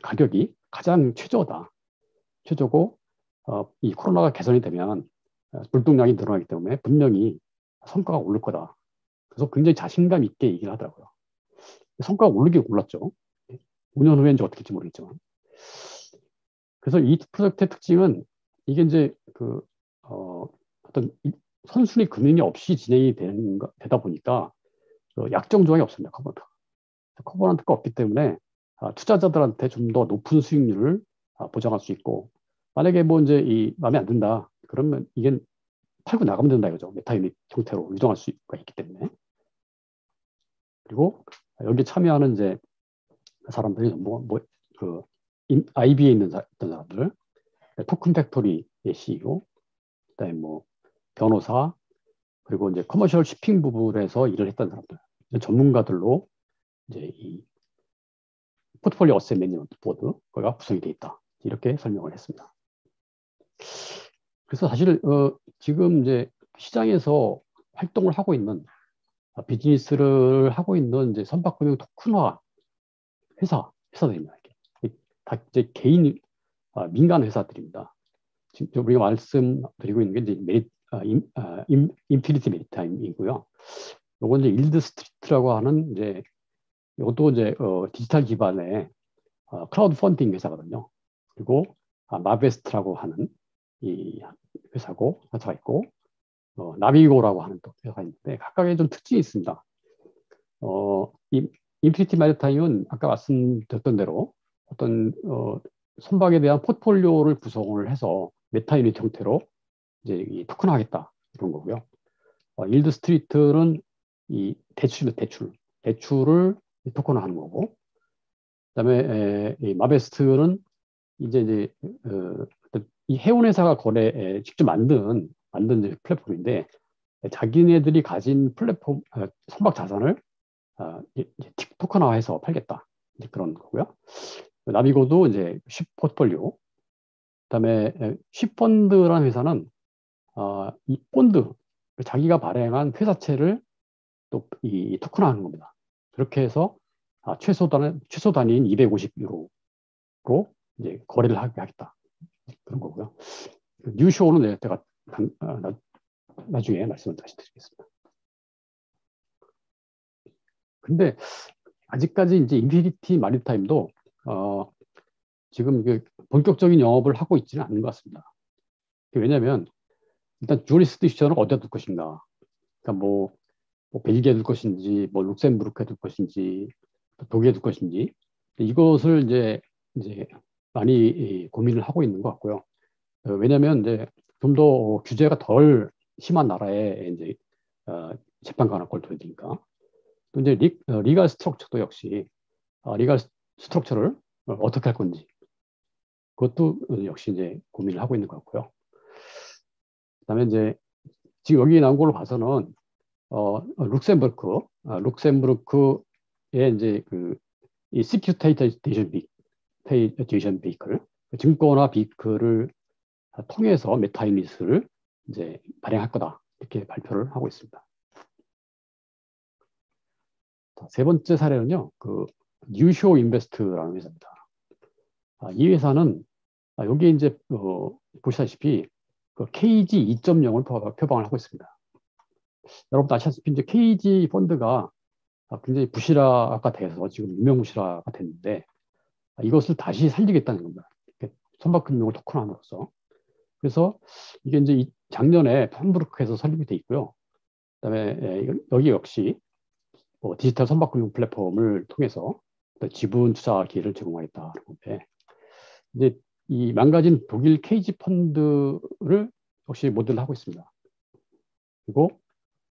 가격이 가장 최저고 이 코로나가 개선이 되면 불동량이 늘어나기 때문에 분명히 성과가 오를 거다. 그래서 굉장히 자신감 있게 얘기를 하더라고요. 성과가 오르긴 올랐죠. 5년 후에 이제 어떻게 될지 모르겠지만. 그래서 이 프로젝트의 특징은 이게 이제 어떤 선순위 금융이 없이 진행이 되다 보니까 약정 조항이 없습니다. 커버넌트가 없기 때문에 투자자들한테 좀 더 높은 수익률을 보장할 수 있고 만약에 뭐 이제 이 마음에 안 든다 그러면 이게 팔고 나가면 된다 이거죠. 메타유닛 형태로 유동할 수가 있기 때문에. 그리고 여기 참여하는 이제 사람들이 IB에 있는 사람들, 토큰 팩토리의 CEO, 그다음에 뭐 변호사, 그리고 이제 커머셜 shipping 부분에서 일을 했던 사람들, 전문가들로 이제 이 포트폴리오 어셋 매니지먼트 보드가 구성이 되어 있다. 이렇게 설명을 했습니다. 그래서 사실 지금 이제 시장에서 활동을 하고 있는 비즈니스를 하고 있는 이제 선박금융 토큰화 회사들입니다. 다 이제 개인 민간 회사들입니다. 지금 우리가 말씀드리고 있는 게 이제 인피니티 메리타임이고요. 요건 이제 일드 스트리트라고 하는 이제 이것도 이제 디지털 기반의 크라우드 펀딩 회사거든요. 그리고 마베스트라고 하는 이 회사가 있고 나비고라고 하는 또 회사가 있는데 각각의 좀 특징이 있습니다. 이 인피니티 메리타임은 아까 말씀드렸던 대로 어떤 선박에 대한 포트폴리오를 구성을 해서 메타유닛 형태로 이제 이 토큰화하겠다 이런 거고요. 일드 스트리트는 이 대출을 토큰화하는 거고, 그다음에 이 마베스트는 이제 이 해운회사가 직접 만든 이제 플랫폼인데 자기네들이 가진 플랫폼 선박 자산을 토큰화해서 팔겠다 이제 그런 거고요. 나비고도 이제 쉽 포트폴리오, 그다음에 쉽펀드라는 회사는 이 본드 자기가 발행한 회사채를 또 이 토큰화하는 겁니다. 그렇게 해서 최소 단위인 250유로로 이제 거래를 하겠다 그런 거고요. 뉴쇼는 제가 나중에 말씀을 다시 드리겠습니다. 근데 아직까지 이제 인피니티 마리타임도 지금 본격적인 영업을 하고 있지는 않은 것 같습니다. 왜냐하면 일단 주리스딕션을 어디다 둘 것인가, 그러니까 뭐 벨기에 둘 것인지, 뭐 룩셈부르크에 둘 것인지, 독일에 둘 것인지 이것을 이제 많이 고민을 하고 있는 것 같고요. 왜냐하면 이제 좀 더 규제가 덜 심한 나라에 이제 재판 관할권을 둬야 되니까. 또 이제 리갈 스트럭처도 역시 리갈 스트럭처를 어떻게 할 건지 그것도 역시 이제 고민을 하고 있는 것 같고요. 그다음에 이제 지금 여기 나온 걸로 봐서는 룩셈부르크의 이제 이 시큐리타이제이션 비클, 증권화 비클을 통해서 메타유닛을 이제 발행할 거다 이렇게 발표를 하고 있습니다. 세 번째 사례는요, 뉴쇼 인베스트라는 회사입니다. 이 회사는 여기 이제 보시다시피 KG 2.0을 표방을 하고 있습니다. 여러분 아시다시피 이제 KG 펀드가 굉장히 부실화가 돼서 지금 유명무실화가 됐는데 이것을 다시 살리겠다는 겁니다. 선박금융을 토큰함으로써. 그래서 이게 이제 작년에 팜브루크에서 설립이 돼 있고요. 그다음에 여기 역시 디지털 선박금융 플랫폼을 통해서 지분 투자 기회를 제공하겠다는 건데 이제 이 망가진 독일 KG 펀드를 역시 모델을 하고 있습니다. 그리고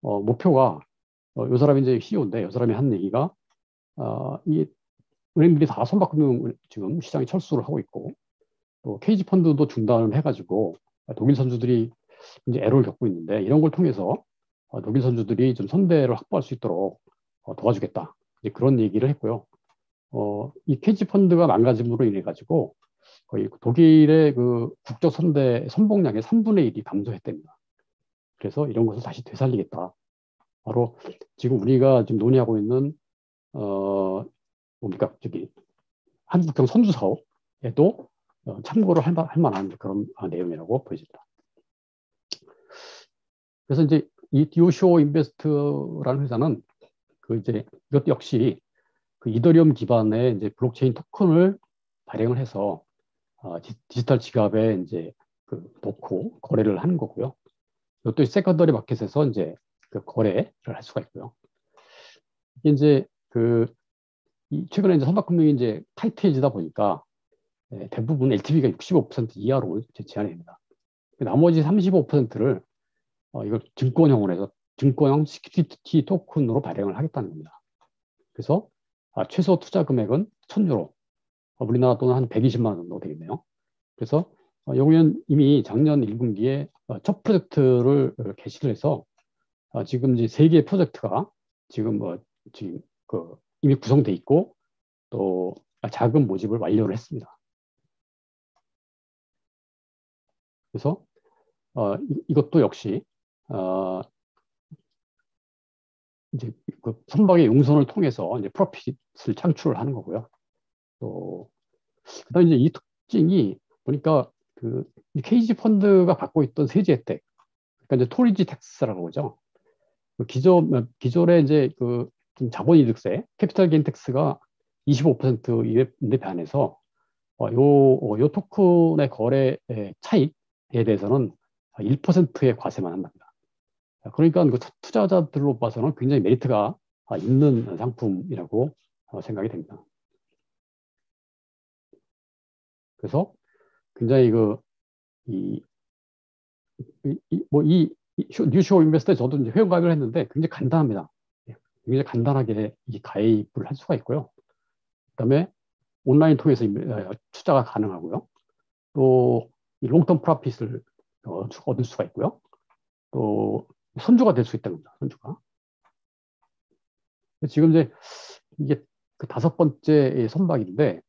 목표가 이 사람이 이제 CEO인데 이 사람이 한 얘기가 이 은행들이 다 선박금융 지금 시장에 철수를 하고 있고 또 KG 펀드도 중단을 해가지고 독일 선주들이 이제 애로를 겪고 있는데 이런 걸 통해서 독일 선주들이 좀 선배를 확보할 수 있도록 도와주겠다. 이제 그런 얘기를 했고요. 이 KG 펀드가 망가짐으로 인해 가지고 거의 독일의 국적 선봉량의 3분의 1이 감소했답니다. 그래서 이런 것을 다시 되살리겠다. 바로 지금 우리가 지금 논의하고 있는 뭡니까 한국형 선주 사업에도 참고를 할 만한 그런 내용이라고 보여집니다. 그래서 이제 이 뉴쇼 인베스트라는 회사는 이것 역시 이더리움 기반의 이제 블록체인 토큰을 발행을 해서 디지털 지갑에 이제 놓고 거래를 하는 거고요. 또 세컨더리 마켓에서 이제 거래를 할 수가 있고요. 이제 최근에 이제 선박금융이 이제 타이트해지다 보니까 대부분 LTV가 65% 이하로 제한입니다. 나머지 35%를 이걸 증권형으로 해서 증권형 시큐리티 토큰으로 발행을 하겠다는 겁니다. 그래서 최소 투자 금액은 1,000유로, 우리나라 돈은 한 120만 원 정도 되겠네요. 그래서 여기는 이미 작년 1분기에 첫 프로젝트를 개시를 해서 지금 이제 3개의 프로젝트가 지금 이미 구성돼 있고 또 자금 모집을 완료를 했습니다. 그래서 이것도 역시 이제 선박의 용선을 통해서 이제 프로핏을 창출을 하는 거고요. 또 그다음에 이제 이 특징이 보니까 KG 펀드가 받고 있던 세제 혜택, 그러니까 이제 토리지 텍스라고 그러죠. 기존에 이제 자본이득세, 캐피탈 게인 텍스가 25%인데 반해서 요 토큰의 거래 차익에 대해서는 1%의 과세만 한답니다. 그러니까 투자자들로 봐서는 굉장히 메리트가 있는 상품이라고 생각이 됩니다. 그래서 굉장히 뉴쇼 인베스트에 저도 이제 회원가입을 했는데 굉장히 간단합니다. 굉장히 간단하게 이 가입을 할 수가 있고요. 그다음에 온라인 통해서 투자가 가능하고요. 또 롱텀 프로핏을 얻을 수가 있고요. 또 선주가 될 수 있다는 겁니다. 선주가. 지금 이제 이게 5번째 선박인데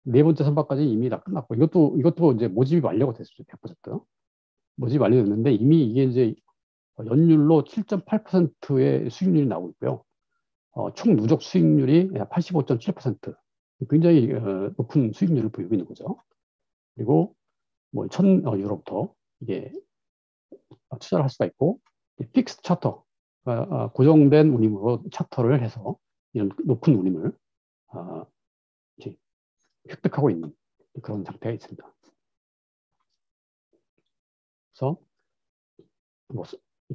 4번째 선박까지 이미 다 끝났고 이것도 이제 모집이 완료가 됐습니다. 100%. 모집이 완료됐는데 이미 이게 이제 연율로 7.8%의 수익률이 나오고 있고요. 총 누적 수익률이 85.7%. 굉장히 높은 수익률을 보이고 있는 거죠. 그리고 1,000유로부터 이게 투자를 할 수가 있고 픽스 차터, 고정된 운임으로 차터를 해서 이런 높은 운임을 획득하고 있는 그런 상태가 있습니다. 그래서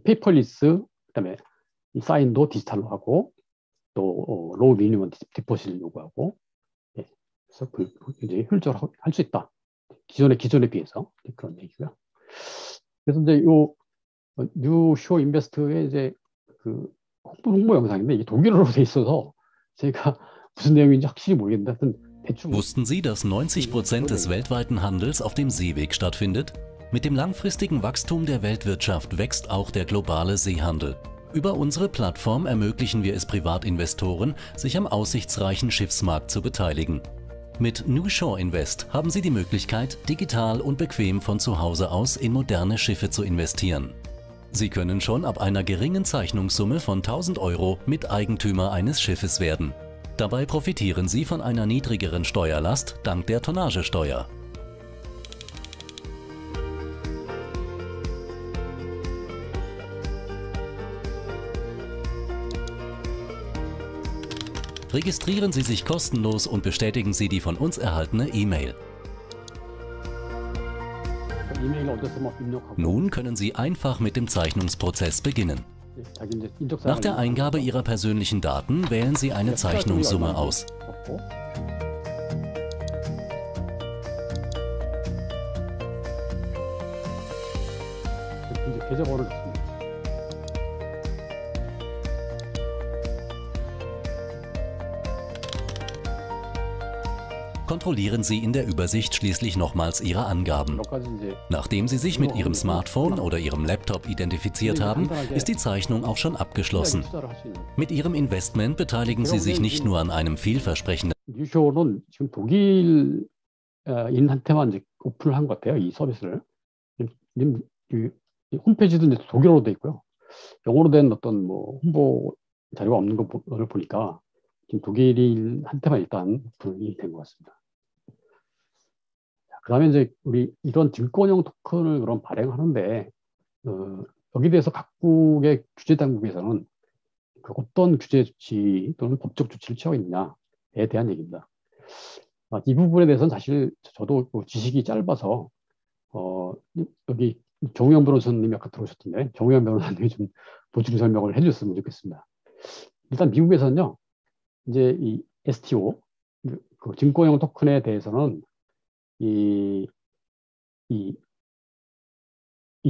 페이퍼리스, 그다음에 이 사인도 디지털로 하고 또 로우 미니멈 디포짓을 요구하고 그래서 굉장히 효율적으로 할 수 있다. 기존에 비해서 그런 얘기고요. 그래서 이제 요 뉴쇼 인베스트의 이제 홍보 영상인데 이게 독일어로 돼 있어서 제가 무슨 내용인지 확실히 모르겠는데 하여튼 대충 Wussten Sie, dass 90% des weltweiten Handels auf dem Seeweg stattfindet? Mit dem langfristigen Wachstum der Weltwirtschaft wächst auch der globale Seehandel. Über unsere Plattform ermöglichen wir es Privatinvestoren, sich am aussichtsreichen Schiffsmarkt zu beteiligen. Mit New Shore Invest haben Sie die Möglichkeit, digital und bequem von zu Hause aus in moderne Schiffe zu investieren. Sie können schon ab einer geringen Zeichnungssumme von 1.000 € Miteigentümer eines Schiffes werden. Dabei profitieren Sie von einer niedrigeren Steuerlast dank der Tonnagesteuer. Registrieren Sie sich kostenlos und bestätigen Sie die von uns erhaltene E-Mail. 이메일 어디서 막 입력하고 Nun können Sie einfach mit dem Zeichnungsprozess beginnen. 자기 이제 인적 Nach der Eingabe Ihrer persönlichen Daten wählen Sie eine Zeichnungssumme aus. 넣고 이제 계좌번호를 넣습니다. Kontrollieren Sie in der Übersicht schließlich nochmals Ihre Angaben. 몇 가지 이제 Nachdem Sie sich mit Ihrem Smartphone oder Ihrem Laptop identifiziert haben, ist die Zeichnung auch schon abgeschlossen. 투자를 할 수 있는. Mit Ihrem Investment beteiligen Sie sich nicht nur an einem vielversprechenden 뉴쇼는 지금 독일인한테만 이제 오픈을 한 것 같아요. 이 서비스를. 지금 이 홈페이지도 이제 독일어로 돼 있고요. 영어로 된 어떤 뭐 홍보 자료가 없는 거를 보니까 지금 독일인한테만 일단 오픈이 된 것 같습니다. 그다음에 이제 우리 이런 증권형 토큰을 그럼 발행하는데 여기 대해서 각국의 규제 당국에서는 그 어떤 규제 조치 또는 법적 조치를 취하고 있느냐에 대한 얘기입니다. 이 부분에 대해서는 사실 저도 지식이 짧아서 여기 정우영 변호사님이 아까 들어오셨던데 정우영 변호사님이 좀 보충 설명을 해주셨으면 좋겠습니다. 일단 미국에서는요, 이제 이 STO 그 증권형 토큰에 대해서는 이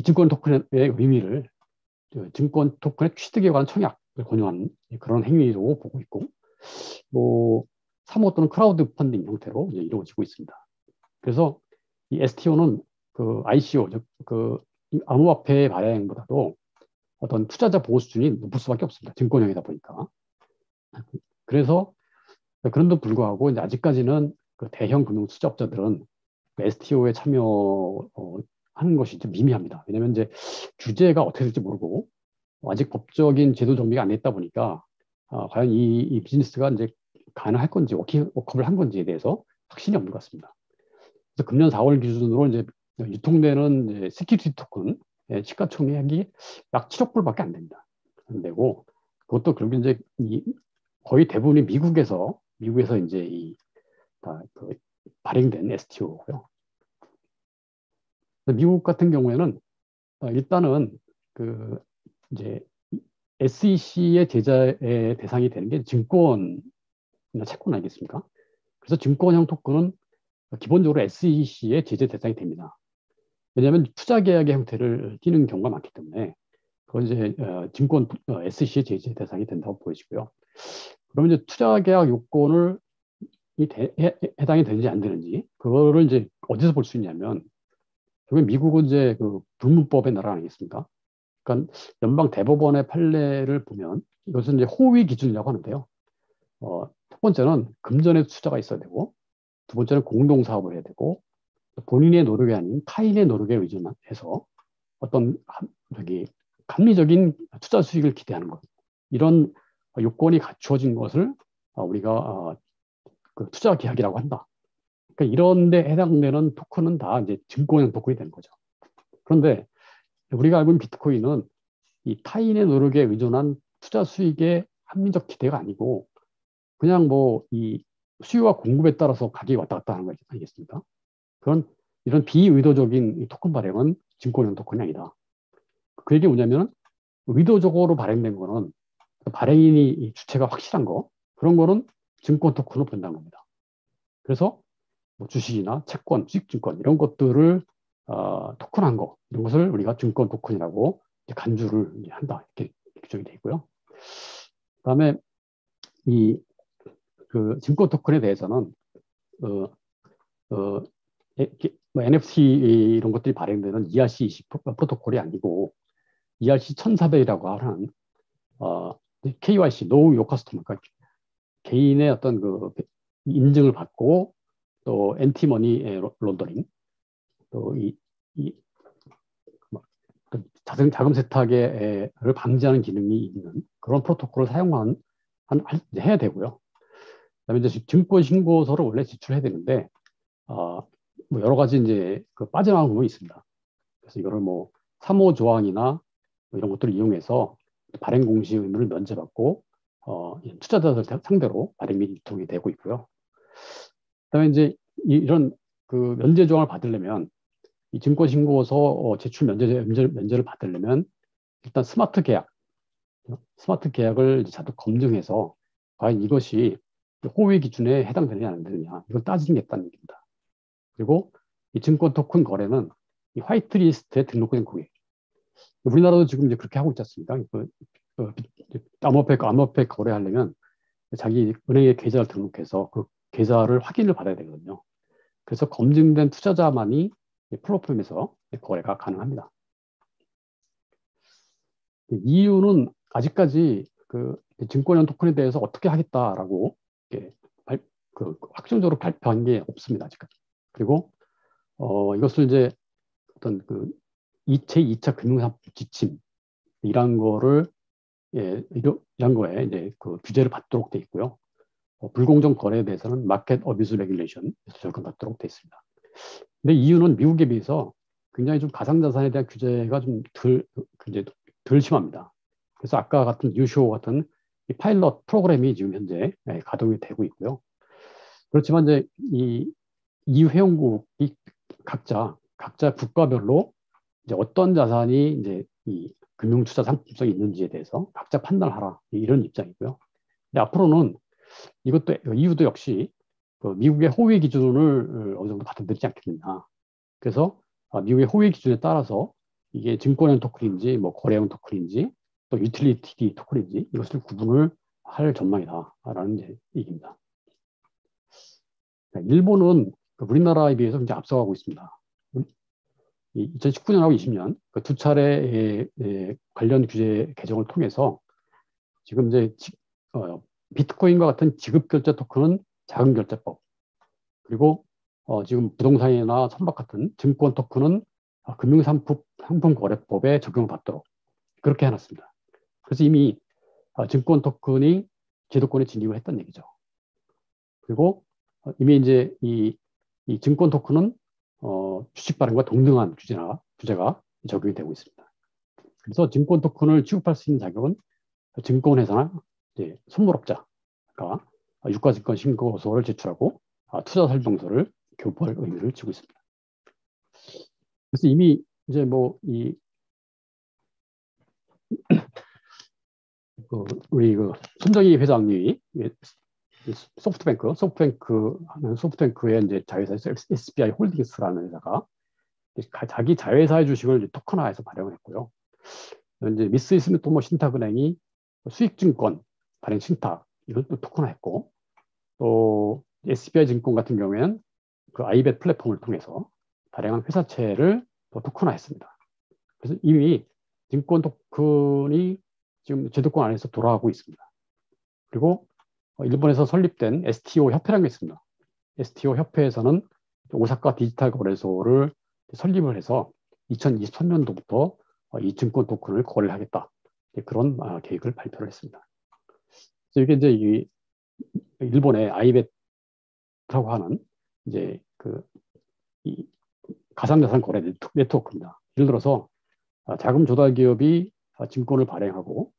증권 토큰의 의미를 증권 토큰의 취득에 관한 청약을 권유하는 그런 행위로 보고 있고, 뭐 사모 또는 크라우드 펀딩 형태로 이제 이루어지고 있습니다. 그래서 이 STO는 그 ICO, 즉 그 암호화폐 발행보다도 어떤 투자자 보호 수준이 높을 수밖에 없습니다. 증권형이다 보니까. 그래서 그런데도 불구하고 이제 아직까지는 그 대형 금융 투자업자들은 STO에 참여하는 것이 좀 미미합니다. 왜냐하면 이제 규제가 어떻게 될지 모르고 아직 법적인 제도 정비가 안 됐다 보니까 과연 이 비즈니스가 이제 가능할 건지 워크업을 한 건지에 대해서 확신이 없는 것 같습니다. 그래서 금년 4월 기준으로 이제 유통되는 이제 시큐리티 토큰 시가총액이 약 7억 불밖에 안 됩니다. 안 되고 그것도 결국 이제 거의 대부분이 미국에서 이제 그 발행된 STO고요. 미국 같은 경우에는 일단은 그 이제 SEC의 제재의 대상이 되는 게 증권이나 채권 아니겠습니까? 그래서 증권형 토큰은 기본적으로 SEC의 제재 대상이 됩니다. 왜냐하면 투자 계약의 형태를 띠는 경우가 많기 때문에 그건 이제 증권 SEC의 제재 대상이 된다고 보여지고요. 그러면 이제 투자 계약 요건을 해당이 되는지 안 되는지 그거를 이제 어디서 볼 수 있냐면 결국 미국은 이제 그 불문법의 나라 아니겠습니까? 그러니까 연방 대법원의 판례를 보면 이것은 이제 호위 기준이라고 하는데요. 첫 번째는 금전의 투자가 있어야 되고, 두 번째는 공동 사업을 해야 되고, 본인의 노력이 아닌 타인의 노력에 의존해서 어떤 합리적인 투자 수익을 기대하는 것, 이런 요건이 갖추어진 것을 우리가 그 투자 계약이라고 한다. 그러니까 이런 데 해당되는 토큰은 다 이제 증권형 토큰이 되는 거죠. 그런데 우리가 알고 있는 비트코인은 이 타인의 노력에 의존한 투자 수익의 합리적 기대가 아니고 그냥 뭐 이 수요와 공급에 따라서 가격이 왔다 갔다 하는 거 아니겠습니까? 이런 비의도적인 토큰 발행은 증권형 토큰이 아니다. 그 얘기 뭐냐면 의도적으로 발행된 거는 발행인이 주체가 확실한 거, 그런 거는 증권 토큰으로 본다는 겁니다. 그래서 뭐 주식이나 채권, 수익증권 이런 것들을 토큰한 거, 이런 것을 우리가 증권 토큰이라고 이제 간주를 이제 한다, 이렇게 규정이 되어 있고요. 그다음에 그 증권 토큰에 대해서는 NFT 이런 것들이 발행되는 ERC20 프로토콜이 아니고 ERC 1400이라고 하는 KYC, Know Your Customer, 그러니까 개인의 어떤 그 인증을 받고 또 엔티머니 론더링, 또 자금 세탁을 방지하는 기능이 있는 그런 프로토콜을 해야 되고요. 그다음에 이제 증권 신고서를 원래 제출해야 되는데 뭐 여러 가지 이제 그 빠져나간 부분이 있습니다. 그래서 이거를 뭐 3호 조항이나 뭐 이런 것들을 이용해서 발행 공시 의무를 면제받고 투자자들 상대로 발행 및 유통이 되고 있고요. 그다음에 이제 이런 그 면제 조항을 받으려면 이 증권 신고서 제출 면제를 받으려면 일단 스마트 계약을 자동 검증해서 과연 이것이 호의 기준에 해당되느냐 안 되느냐 이걸 따지는 게 있다는 얘기입니다. 그리고 이 증권 토큰 거래는 이 화이트리스트에 등록된 고객. 우리나라도 지금 이제 그렇게 하고 있지 않습니까? 암호화폐 거래하려면 자기 은행에 계좌를 등록해서 그 계좌를 확인을 받아야 되거든요. 그래서 검증된 투자자만이 플랫폼에서 거래가 가능합니다. 이유는 아직까지 그 증권형 토큰에 대해서 어떻게 하겠다라고 확정적으로 발표한 게 없습니다. 아직까지. 그리고 이것을 이제 어떤 그 제2차 금융상품 지침 이런 거를 이런 거에 이제 그 규제를 받도록 돼 있고요. 불공정 거래에 대해서는 마켓 어뷰스 레귤레이션에서 적용받도록 돼 있습니다. 근데 이유는 미국에 비해서 굉장히 좀 가상자산에 대한 규제가 좀 덜 심합니다. 그래서 아까 같은 유쇼 같은 이 파일럿 프로그램이 지금 현재 가동이 되고 있고요. 그렇지만 이제 이 EU 회원국이 각자 국가별로 이제 어떤 자산이 이제 이 금융투자 상품성이 있는지에 대해서 각자 판단하라 이런 입장이고요. 근데 앞으로는 EU도 역시 그 미국의 호의 기준을 어느 정도 받아들이지 않겠느냐. 그래서 미국의 호의 기준에 따라서 이게 증권형 토큰인지 뭐 거래형 토큰인지 또 유틸리티 토큰인지 이것을 구분을 할 전망이다라는 얘기입니다. 일본은 우리나라에 비해서 굉장히 앞서가고 있습니다. 2019년하고 20년 그 두 차례의 관련 규제 개정을 통해서 지금 이제 비트코인과 같은 지급결제 토큰은 자금결제법, 그리고 지금 부동산이나 선박 같은 증권 토큰은 금융상품 거래법에 적용받도록 그렇게 해놨습니다. 그래서 이미 증권 토큰이 제도권에 진입을 했던 얘기죠. 그리고 이미 이제 이 증권 토큰은 주식 발행과 동등한 규제가 적용이 되고 있습니다. 그래서 증권 토큰을 취급할 수 있는 자격은 증권회사나 이제 선물업자가 유가증권 신고서를 제출하고 투자 설명서를 교부할 의무를 지고 있습니다. 그래서 이미 이제 뭐 우리 그 손정희 회장님이 소프트뱅크의 이제 자회사 SBI 홀딩스라는 회사가 자기 자회사의 주식을 이제 토큰화해서 발행을 했고요. 이제 미쓰이 스미토모 신탁은행이 수익증권 발행 신탁 이걸 또 토큰화했고, 또 SBI 증권 같은 경우에는 그 아이벳 플랫폼을 통해서 발행한 회사채를 또 토큰화했습니다. 그래서 이미 증권 토큰이 지금 제도권 안에서 돌아가고 있습니다. 그리고 일본에서 설립된 STO 협회라는 게 있습니다. STO 협회에서는 오사카 디지털 거래소를 설립을 해서 2023년도부터 이 증권 토큰을 거래를 하겠다. 그런 계획을 발표를 했습니다. 그래서 이게 이제 이 일본의 아이벳라고 하는 이제 이 가상자산 거래 네트워크입니다. 예를 들어서 자금 조달 기업이 증권을 발행하고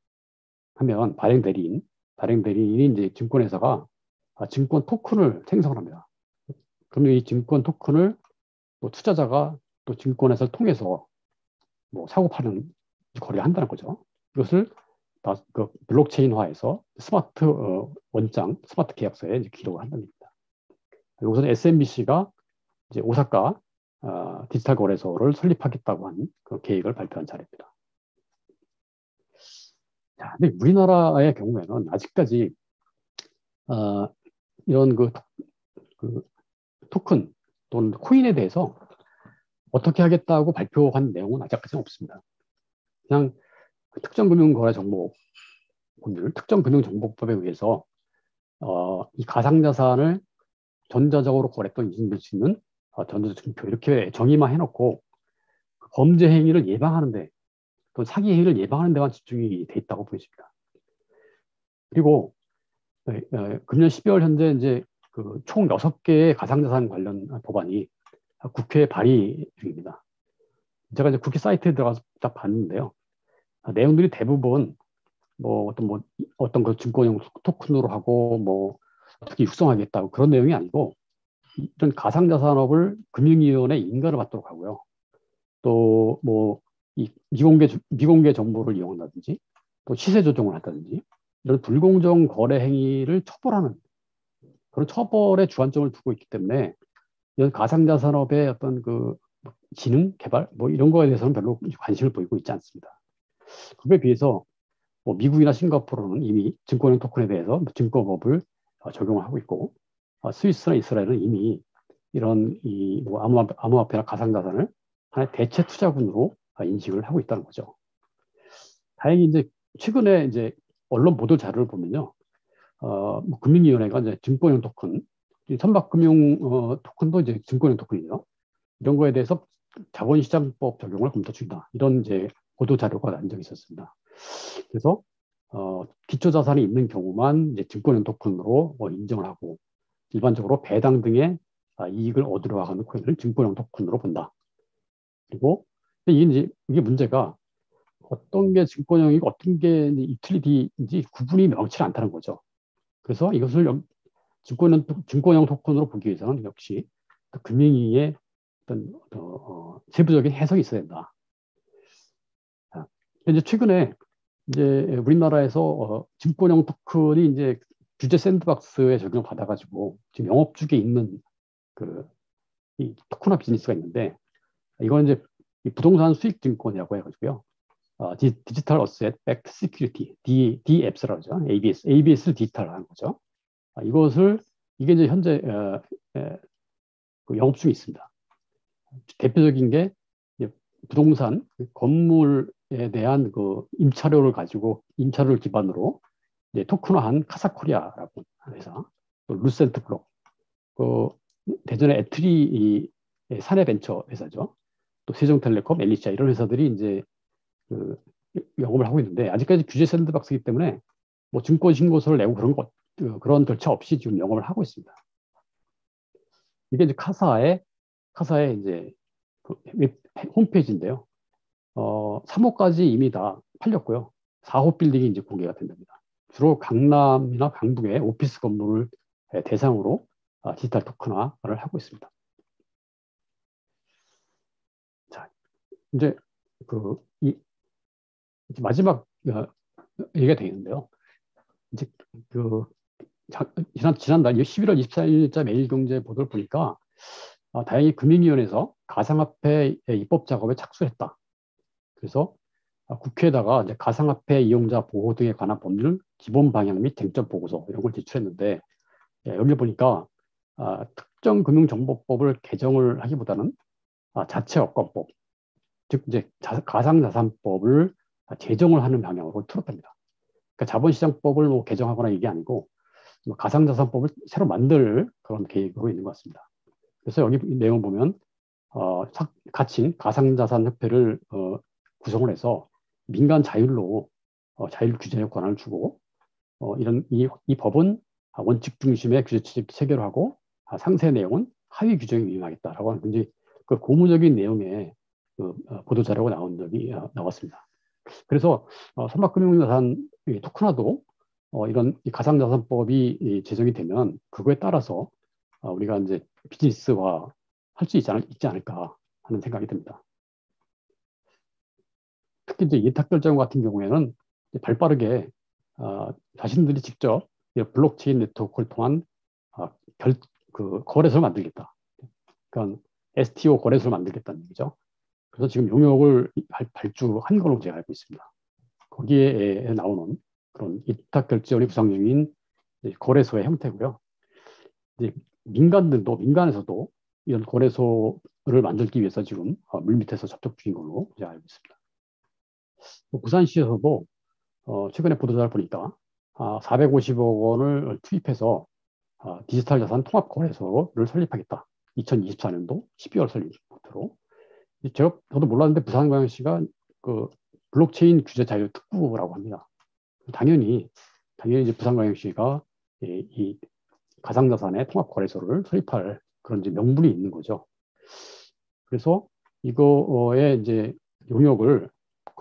하면 발행 대리인이 이제 증권회사가 증권 토큰을 생성을 합니다. 그러면 이 증권 토큰을 또 투자자가 또 증권회사를 통해서 뭐 사고 파는 거래를 한다는 거죠. 이것을 다 그 블록체인화해서 스마트 스마트 계약서에 이제 기록을 한다는 겁니다. 여기서 SMBC가 이제 오사카 디지털 거래소를 설립하겠다고 한 그 계획을 발표한 자리입니다. 자, 근데 우리나라의 경우에는 아직까지 이런 토큰 또는 코인에 대해서 어떻게 하겠다고 발표한 내용은 아직까지는 없습니다. 그냥 그 특정금융거래정보법률, 특정금융정보법에 의해서 이 가상자산을 전자적으로 거래했던 인증될 수 있는 전자적 증표 이렇게 정의만 해놓고 범죄 행위를 예방하는데 또 사기 행위를 예방하는 데만 집중이 돼 있다고 보여집니다. 그리고 금년 12월 현재 이제 그 총 6개의 가상자산 관련 법안이 국회에 발의 중입니다. 제가 이제 국회 사이트에 들어가서 딱 봤는데요. 내용들이 대부분 어떤 그 증권형 토큰으로 하고 뭐 어떻게 육성하겠다고 그런 내용이 아니고 이런 가상자산업을 금융위원회 인가를 받도록 하고요. 또 뭐 이 미공개 정보를 이용한다든지 또 시세 조정을 한다든지 이런 불공정 거래 행위를 처벌하는 그런 처벌에 주안점을 두고 있기 때문에 이런 가상자산업의 어떤 그 기능 개발 뭐 이런 거에 대해서는 별로 관심을 보이고 있지 않습니다. 그에 비해서 뭐 미국이나 싱가포르는 이미 증권형 토큰에 대해서 증권법을 적용을 하고 있고 스위스나 이스라엘은 이미 이런 뭐 암호화폐나 가상자산을 하나의 대체 투자군으로 인식을 하고 있다는 거죠. 다행히 이제 최근에 이제 언론 보도 자료를 보면요, 뭐 금융위원회가 이제 증권형 토큰, 선박금융 토큰도 이제 증권형 토큰이죠. 이런 거에 대해서 자본시장법 적용을 검토 중이다. 이런 이제 보도 자료가 난 적이 있었습니다. 그래서 기초자산이 있는 경우만 이제 증권형 토큰으로 인정을 하고 일반적으로 배당 등의 이익을 얻으러 가는 코인을 증권형 토큰으로 본다. 그리고 이게 문제가 어떤 게 증권형이고 어떤 게 유틸리티인지 구분이 명확치 않다는 거죠. 그래서 이것을 증권형 토큰으로 보기 위해서는 역시 금융위의 어떤 세부적인 해석이 있어야 된다. 이제 최근에 이제 우리나라에서 증권형 토큰이 이제 규제 샌드박스에 적용을 받아가지고 지금 영업 중에 있는 이 토큰화 비즈니스가 있는데 이건 이제 부동산 수익 증권이라고 해가지고요. 디지털 어셋 백트 시큐리티 DApps라고 하죠. ABS를 디지털화하는 거죠. 이게 이제 현재 영업 중에 있습니다. 대표적인 게 부동산 건물에 대한 그 임차료를 기반으로 이제 토큰화한 카사코리아라고 하는 회사, 또 루센트블록, 대전의 애트리 사내벤처 회사죠. 또 세종텔레콤, 엘리시아 이런 회사들이 이제 영업을 하고 있는데 아직까지 규제 샌드박스이기 때문에 뭐 증권 신고서를 내고 그런 절차 없이 지금 영업을 하고 있습니다. 이게 이제 카사의 이제 홈페이지인데요. 3호까지 이미 다 팔렸고요. 4호 빌딩이 이제 공개가 된답니다. 주로 강남이나 강북의 오피스 건물을 대상으로 디지털 토큰화를 하고 있습니다. 자, 이제 마지막 얘기가 되겠는데요. 이제 지난달 11월 24일자 매일경제 보도를 보니까 다행히 금융위원회에서 가상화폐 입법 작업에 착수했다. 그래서 국회에다가 이제 가상화폐 이용자 보호 등에 관한 법률 기본 방향 및 쟁점 보고서 이런 걸 제출했는데 여기 보니까 특정금융정보법을 개정을 하기보다는 자체업권법, 즉 이제 가상자산법을 제정을 하는 방향으로 틀었답니다. 그러니까 자본시장법을 뭐 개정하거나 이게 아니고 가상자산법을 새로 만들 그런 계획으로 있는 것 같습니다. 그래서 여기 내용 보면 가칭 가상자산협회를 구성을 해서 민간 자율로 자율 규제의 권한을 주고 이 법은 원칙 중심의 규제 체계로 하고 상세 내용은 하위 규정에 위임하겠다라고 하는 굉장히 그 고무적인 내용의 보도 자료가 나온 적이 나왔습니다. 그래서 선박금융자산 토큰화도 이런 가상자산법이 제정이 되면 그거에 따라서 우리가 이제 비즈니스화 할 수 있지 않을까 하는 생각이 듭니다. 특히 이제 예탁결제원 같은 경우에는 발빠르게 자신들이 직접 블록체인 네트워크를 통한 거래소를 만들겠다. 그러니까 STO 거래소를 만들겠다는 얘기죠. 그래서 지금 용역을 발주한 걸로 제가 알고 있습니다. 거기에 나오는 그런 예탁결제원이 구상 중인 거래소의 형태고요. 이제 민간에서도 이런 거래소를 만들기 위해서 지금 물밑에서 접촉 중인 걸로 이제 알고 있습니다. 부산시에서도 최근에 보도자를 보니까 450억 원을 투입해서 디지털 자산 통합 거래소를 설립하겠다. 2024년도 12월 설립 목표로. 저도 몰랐는데 부산광역시가 그 블록체인 규제 자유 특구라고 합니다. 당연히 이제 부산광역시가 이 가상자산의 통합 거래소를 설립할 그런 이제 명분이 있는 거죠. 그래서 이거의 이제 용역을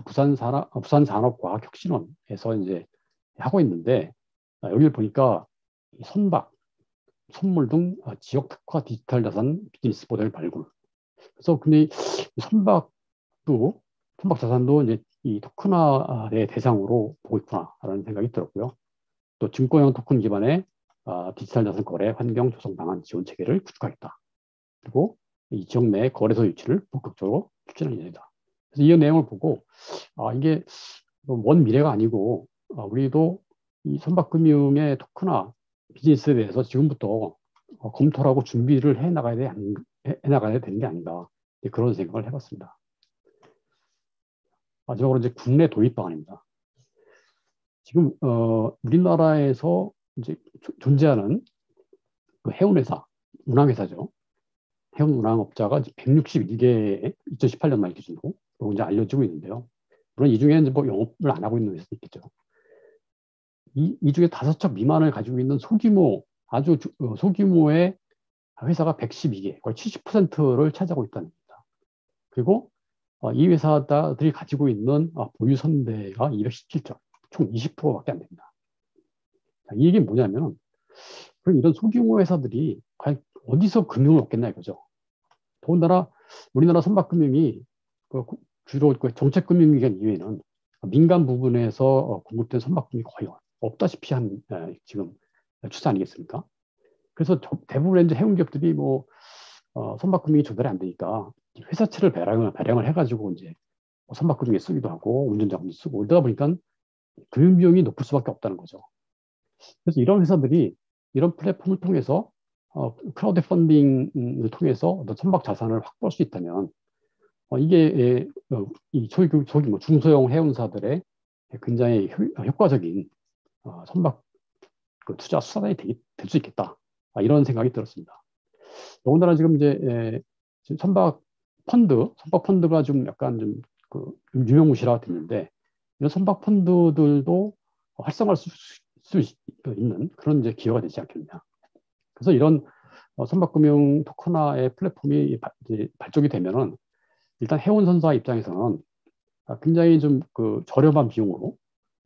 부산산업과학혁신원에서 이제 하고 있는데, 여기를 보니까 선박, 선물 등 지역 특화 디지털 자산 비즈니스 모델 발굴. 그래서 근데 선박 자산도 이제 이 토큰화의 대상으로 보고 있구나라는 생각이 들었고요. 또 증권형 토큰 기반의 디지털 자산 거래 환경 조성 방안 지원 체계를 구축하겠다. 그리고 이 지역 내 거래소 유치를 본격적으로 추진할 예정이다. 그래서 이 내용을 보고 이게 먼 미래가 아니고 우리도 이 선박금융의 토큰화 비즈니스에 대해서 지금부터 검토를 하고 준비를 해 나가야 되는 게 아닌가, 그런 생각을 해봤습니다. 마지막으로 이제 국내 도입 방안입니다. 지금 우리나라에서 이제 존재하는 그 해운회사, 운항회사죠. 해운 운항업자가 161개의 2018년 말 기준으로 이제 알려지고 있는데요. 물론 이 중에 이제 뭐 영업을 안 하고 있는 회사도 있겠죠. 이 중에 5척 미만을 가지고 있는 아주 소규모의 회사가 112개, 거의 70%를 차지하고 있다는 겁니다. 그리고 이 회사들이 가지고 있는 보유 선대가 217점, 총 20%밖에 안 됩니다. 이 얘기는 뭐냐면, 그럼 이런 소규모 회사들이 과연 어디서 금융을 얻겠나 이거죠. 더군다나 우리나라 선박금융이 주로 정책금융기관 이외에는 민간 부분에서 공급된 선박금융이 거의 없다시피 한 지금 추세 아니겠습니까? 그래서 대부분의 이제 해운기업들이 선박금융이 조달이 안 되니까 회사채를 발행을 해가지고 이제 선박금융에 쓰기도 하고 운전자금도 쓰고 이러다 보니까 금융 비용이 높을 수밖에 없다는 거죠. 그래서 이런 회사들이 이런 플랫폼을 통해서 크라우드 펀딩을 통해서 어떤 선박 자산을 확보할 수 있다면 이게 이 중소형 해운사들의 굉장히 효과적인 선박 투자 수단이 될 수 있겠다, 이런 생각이 들었습니다. 더군다나 지금 이제 선박 펀드가 좀 약간 좀 유명무실화가 됐는데, 이런 선박 펀드들도 활성화할 수 있는 그런 이제 기회가 되지 않겠느냐. 그래서 이런 선박금융 토큰화의 플랫폼이 이제 발족이 되면은 일단 해운선사 입장에서는 굉장히 좀 저렴한 비용으로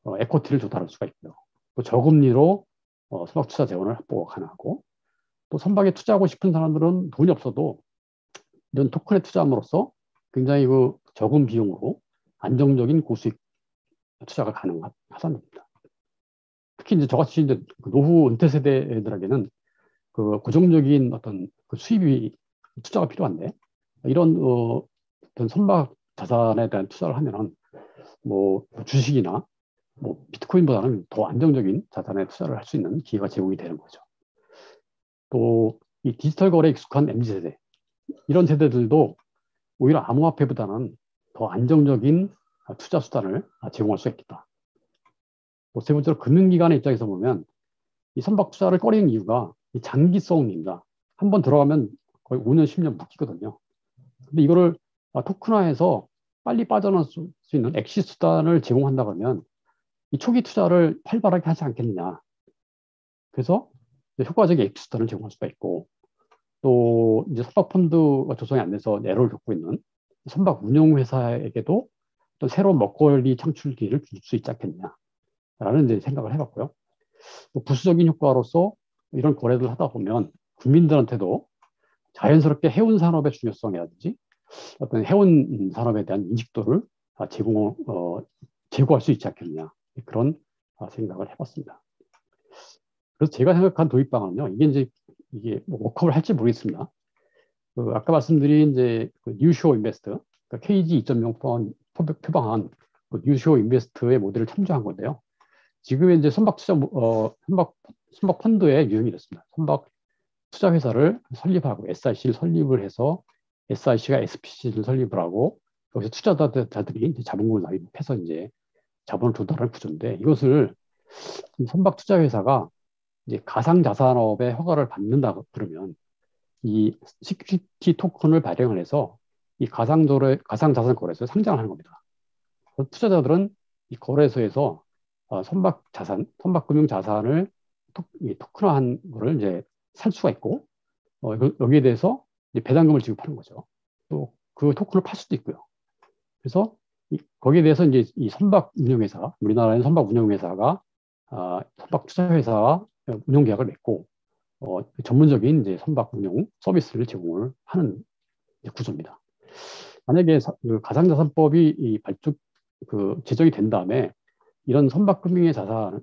에코티를 조달할 수가 있고요. 또 저금리로 선박 투자 재원을 확보가 가능하고, 또 선박에 투자하고 싶은 사람들은 돈이 없어도 이런 토큰에 투자함으로써 굉장히 적은 비용으로 안정적인 고수익 투자가 가능하다는 겁니다. 특히 이제 저같이 이제 노후 은퇴 세대들에게는 고정적인 어떤 수입이 투자가 필요한데, 이런 어떤 선박 자산에 대한 투자를 하면은 주식이나 비트코인보다는 더 안정적인 자산에 투자를 할 수 있는 기회가 제공이 되는 거죠. 또 이 디지털 거래에 익숙한 MZ세대, 이런 세대들도 오히려 암호화폐보다는 더 안정적인 투자 수단을 제공할 수 있겠다. 또 세 번째로 금융기관의 입장에서 보면 이 선박 투자를 꺼리는 이유가 이 장기성입니다. 한번 들어가면 거의 5년, 10년 묵히거든요. 근데 이거를 토큰화해서 빨리 빠져나올 수 있는 엑시 수단을 제공한다 그러면 이 초기 투자를 활발하게 하지 않겠느냐. 그래서 효과적인 엑시 수단을 제공할 수가 있고, 또 이제 선박 펀드가 조성이 안 돼서 애로를 겪고 있는 선박 운용회사에게도 또 새로운 먹거리 창출 기회를 줄 수 있지 않겠느냐라는 이제 생각을 해봤고요. 또 부수적인 효과로서 이런 거래를 하다 보면 국민들한테도 자연스럽게 해운 산업의 중요성이라든지 어떤 해운 산업에 대한 인식도를 제고할 수 있지 않겠느냐, 그런 생각을 해봤습니다. 그래서 제가 생각한 도입 방안은요, 이게 워크업을 할지 모르겠습니다. 아까 말씀드린 이제 뉴쇼 인베스트, KG 2.0 표방한 뉴쇼 인베스트의 모델을 참조한 건데요. 지금의 이제 선박 펀드의 유형이 이렇습니다. 선박 투자회사를 설립하고 SIC를 설립을 해서 SIC가 SPC를 설립을 하고 여기서 투자자들이 이제 자본금을 납입해서 이제 자본을 조달하는 구조인데 이것을 선박 투자회사가 이제 가상자산업의 허가를 받는다 그러면 이 시큐리티 토큰을 발행을 해서 이 가상자산 거래소에 상장을 하는 겁니다. 투자자들은 이 거래소에서 선박금융 자산을 토큰화한 거를 이제 살 수가 있고 여기에 대해서 이제 배당금을 지급하는 거죠. 또 그 토큰을 팔 수도 있고요. 그래서 거기에 대해서 이제 이 선박 운영회사, 우리나라에는 선박 운영회사가 선박 투자회사와 운영 계약을 맺고 전문적인 이제 선박 운영 서비스를 제공을 하는 구조입니다. 만약에 그 가상자산법이 제정이 된 다음에 이런 선박금융의 자산의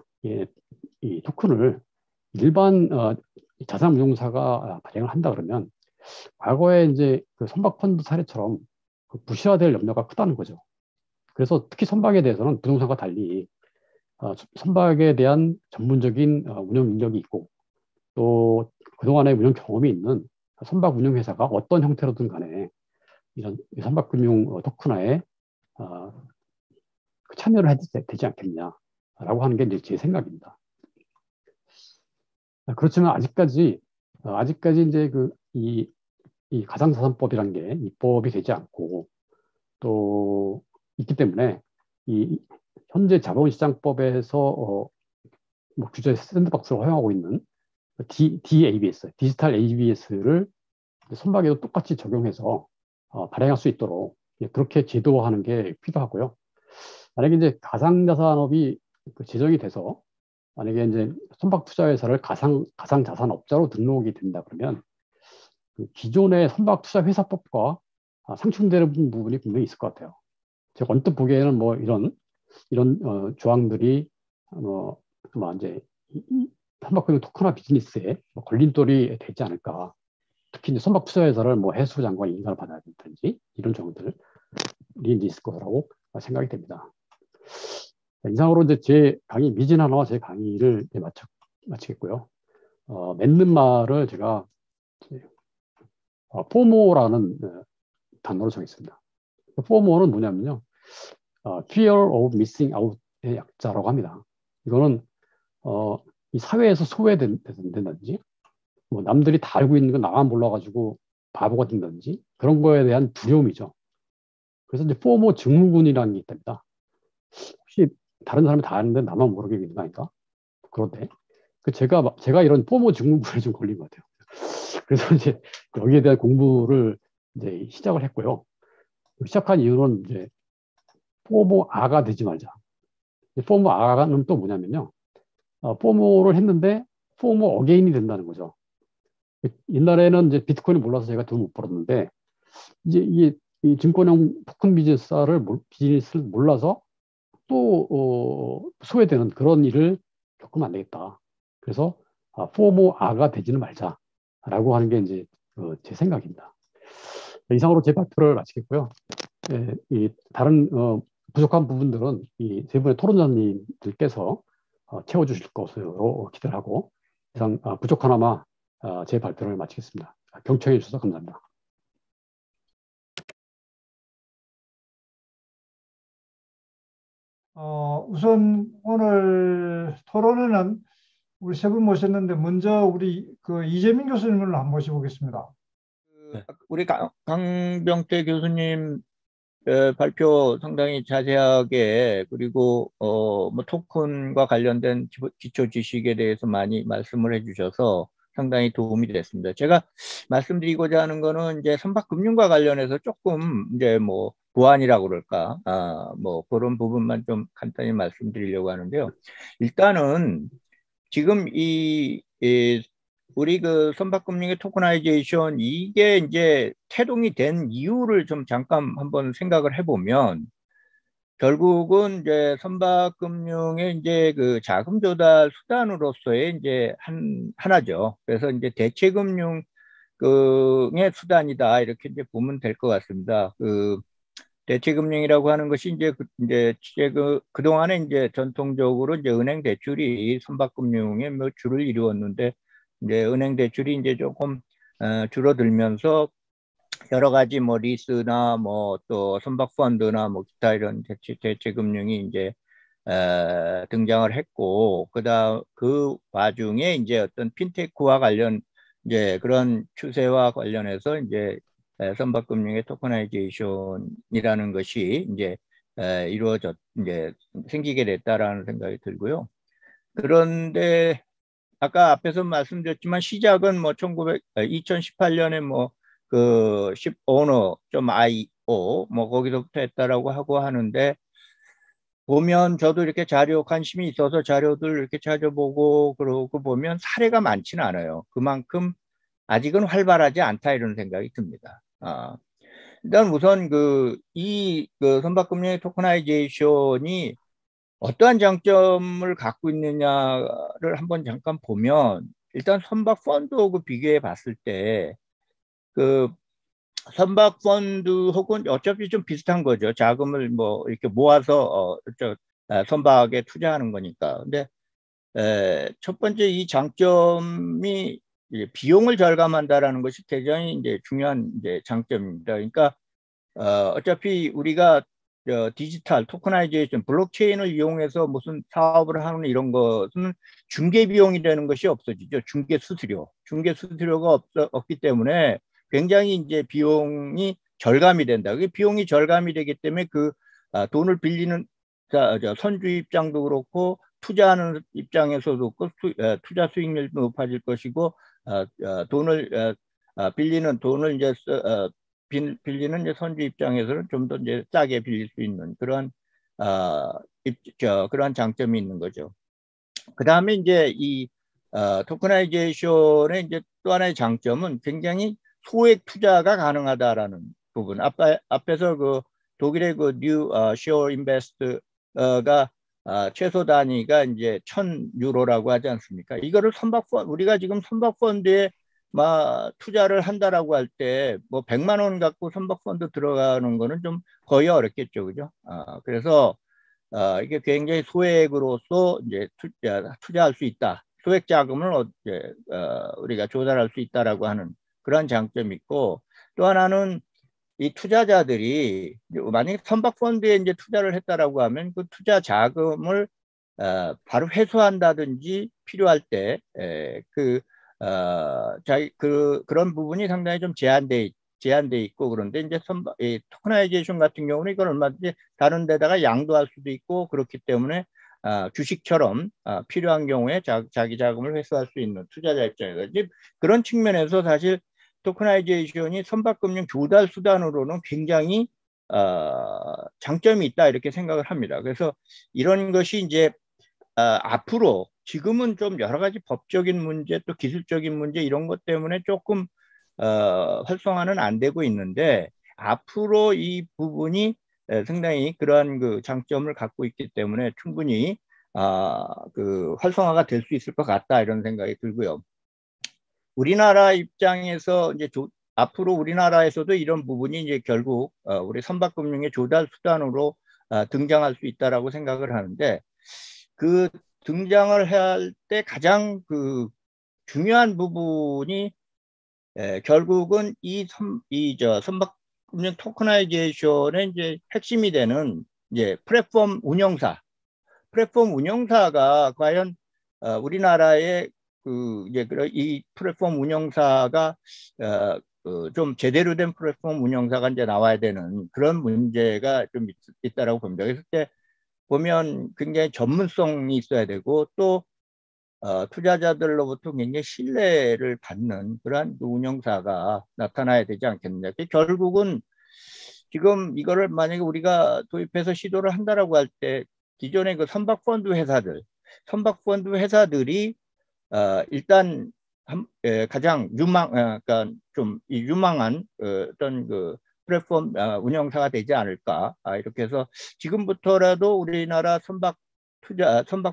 이 토큰을 일반 자산운용사가 발행을 한다 그러면 과거에 이제 그 선박펀드 사례처럼 부실화될 염려가 크다는 거죠. 그래서 특히 선박에 대해서는 부동산과 달리 선박에 대한 전문적인 운영 능력이 있고 또 그동안의 운영 경험이 있는 선박 운영회사가 어떤 형태로든 간에 이런 선박금융 토큰화에 참여를 해도 되지 않겠냐라고 하는 게 이제 제 생각입니다. 그렇지만 아직까지 이제 이 가상자산법이라는 게 입법이 되지 않고 또 있기 때문에 이 현재 자본시장법에서 뭐 규제 샌드박스를 허용하고 있는 DABS, 디지털 ABS를 선박에도 똑같이 적용해서 발행할 수 있도록 그렇게 제도화하는 게 필요하고요. 만약에 이제 가상자산업이 제정이 돼서 만약에 이제 선박투자회사를 가상자산업자로 등록이 된다 그러면 그 기존의 선박투자회사법과 상충되는 부분이 분명히 있을 것 같아요. 제가 언뜻 보기에는 뭐 이런 조항들이 이제 선박금융 토큰화 비즈니스에 걸림돌이 되지 않을까. 특히 이제 선박투자회사를 뭐 해수 장관 인가를 받아야 된다든지 이런 조항들이 이제 있을 거라고 생각이 됩니다. 이상으로 이제 제 강의 미진 하나와 제 강의를 마치겠고요. 맺는 말을 제가 포모라는 단어로 정했습니다. 포모는 뭐냐면요, fear of missing out의 약자라고 합니다. 이거는 이 사회에서 소외된다든지, 뭐 남들이 다 알고 있는 건 나만 몰라가지고 바보가 된다든지 그런 거에 대한 두려움이죠. 그래서 이제 포모 증후군이라는 게 있답니다. 혹시 다른 사람이 다 아는데 나만 모르게 있는 거 아닌가? 그런데 제가 이런 포모 증후군에 좀 걸린 것 같아요. 그래서 이제 여기에 대한 공부를 이제 시작을 했고요. 시작한 이유는 이제 포모아가 되지 말자. 포모아는 또 뭐냐면요. 포모를 했는데 포모 어게인이 된다는 거죠. 옛날에는 이제 비트코인을 몰라서 제가 돈 못 벌었는데 이제 이 증권형 토큰 비즈니스를 몰라서 또 소외되는 그런 일을 겪으면 안 되겠다. 그래서 포모아가 되지는 말자라고 하는 게 이제 제 생각입니다. 이상으로 제 발표를 마치겠고요. 이 다른 부족한 부분들은 이 세 분의 토론자님들께서 채워주실 것으로 기대를 하고 이상 부족하나마 제 발표를 마치겠습니다. 경청해 주셔서 감사합니다. 우선 오늘 토론회는 우리 세 분 모셨는데 먼저 우리 그 이재민 교수님을 한번 모셔보겠습니다. 우리 강병태 교수님 발표 상당히 자세하게 그리고 뭐 토큰과 관련된 기초 지식에 대해서 많이 말씀을 해주셔서 상당히 도움이 됐습니다. 제가 말씀드리고자 하는 거는 이제 선박금융과 관련해서 조금 이제 뭐 보완이라고 그럴까, 뭐 그런 부분만 좀 간단히 말씀드리려고 하는데요. 일단은 지금 우리 그 선박금융의 토커나이제이션 이게 이제 태동이 된 이유를 좀 잠깐 한번 생각을 해보면 결국은 이제 선박금융의 이제 그 자금 조달 수단으로서의 이제 하나죠. 그래서 이제 대체금융의 수단이다 이렇게 이제 보면 될 것 같습니다. 그 대체금융이라고 하는 것이 이제 그동안에 이제 전통적으로 이제 은행 대출이 선박금융의 뭐 주를 이루었는데 이제 은행 대출이 이제 조금 줄어들면서 여러 가지 뭐 리스나 뭐 또 선박 펀드나 뭐 기타 이런 대체 금융이 이제 등장을 했고, 그 와중에 이제 어떤 핀테크와 관련 이제 그런 추세와 관련해서 이제 선박 금융의 토커나이제이션이라는 것이 이제 이제 생기게 됐다라는 생각이 들고요. 그런데 아까 앞에서 말씀드렸지만 시작은 뭐 2018년에 뭐 그 shipowner.io 뭐 거기서부터 했다라고 하고 하는데, 보면 저도 이렇게 관심이 있어서 자료들 이렇게 찾아보고 그러고 보면 사례가 많지는 않아요. 그만큼 아직은 활발하지 않다 이런 생각이 듭니다. 일단 우선 이 선박금융의 토커나이제이션이 어떠한 장점을 갖고 있느냐를 한번 잠깐 보면, 일단 선박 펀드하고 비교해 봤을 때 그 선박 펀드하고는 어차피 좀 비슷한 거죠. 자금을 뭐 이렇게 모아서 선박에 투자하는 거니까. 근데 첫 번째 이 장점이 비용을 절감한다라는 것이 굉장히 이제 중요한 이제 장점입니다. 그러니까 어차피 우리가 디지털 토커나이제이션 블록체인을 이용해서 무슨 사업을 하는 이런 것은 중개 비용이 되는 것이 없어지죠. 중개 수수료가 없기 때문에 굉장히 이제 비용이 절감이 된다. 그 비용이 절감이 되기 때문에 돈을 빌리는 선주 입장도 그렇고 투자하는 입장에서도 투자 수익률도 높아질 것이고, 돈을 이제 빌리는 이제 선주 입장에서는 좀 더 이제 싸게 빌릴 수 있는 그런 그런 장점이 있는 거죠. 그 다음에 이제 이 토커나이제이션의 이제 또 하나의 장점은 굉장히 소액 투자가 가능하다라는 부분. 앞에서 독일의 뉴 시어 인베스트가 최소 단위가 이제 1,000유로라고 하지 않습니까? 이거를 우리가 지금 선박 펀드에 투자를 한다라고 할 때 뭐 100만 원 갖고 선박 펀드 들어가는 거는 좀 거의 어렵겠죠, 그죠? 그래서 이게 굉장히 소액으로서 이제 투자할 수 있다. 소액 자금을 우리가 조달할 수 있다라고 하는 그런 장점이 있고, 또 하나는 이 투자자들이 만약에 선박 펀드에 이제 투자를 했다라고 하면 그 투자 자금을 바로 회수한다든지 필요할 때 그런 부분이 상당히 좀 제한돼 있고, 그런데 이제 토커나이제이션 같은 경우는 이걸 얼마든지 다른 데다가 양도할 수도 있고, 그렇기 때문에 주식처럼 필요한 경우에 자기 자금을 회수할 수 있는 투자자 입장에서 그런 측면에서 사실 토커나이제이션이 선박금융 조달 수단으로는 굉장히 장점이 있다 이렇게 생각을 합니다. 그래서 이런 것이 이제 앞으로 지금은 좀 여러 가지 법적인 문제 또 기술적인 문제 이런 것 때문에 조금 활성화는 안 되고 있는데, 앞으로 이 부분이 상당히 그러한 장점을 갖고 있기 때문에 충분히 활성화가 될 수 있을 것 같다 이런 생각이 들고요. 우리나라 입장에서 이제 앞으로 우리나라에서도 이런 부분이 이제 결국 우리 선박금융의 조달 수단으로 등장할 수 있다라고 생각을 하는데, 그 등장을 할 때 가장 중요한 부분이 결국은 선박금융 토커나이제이션의 이제 핵심이 되는 이제 플랫폼 운영사가 과연 우리나라의 이 플랫폼 운영사가 좀 제대로 된 플랫폼 운영사가 이제 나와야 되는 그런 문제가 좀 있다라고 봅니다. 그래서 때 보면 굉장히 전문성이 있어야 되고, 또 투자자들로부터 굉장히 신뢰를 받는 그러한 운영사가 나타나야 되지 않겠느냐. 결국은 지금 이거를 만약에 우리가 도입해서 시도를 한다라고 할 때 기존의 선박 펀드 회사들이 일단 가장 그러니까 좀 유망한 어떤 플랫폼 운영사가 되지 않을까, 이렇게 해서 지금부터라도 우리나라 선박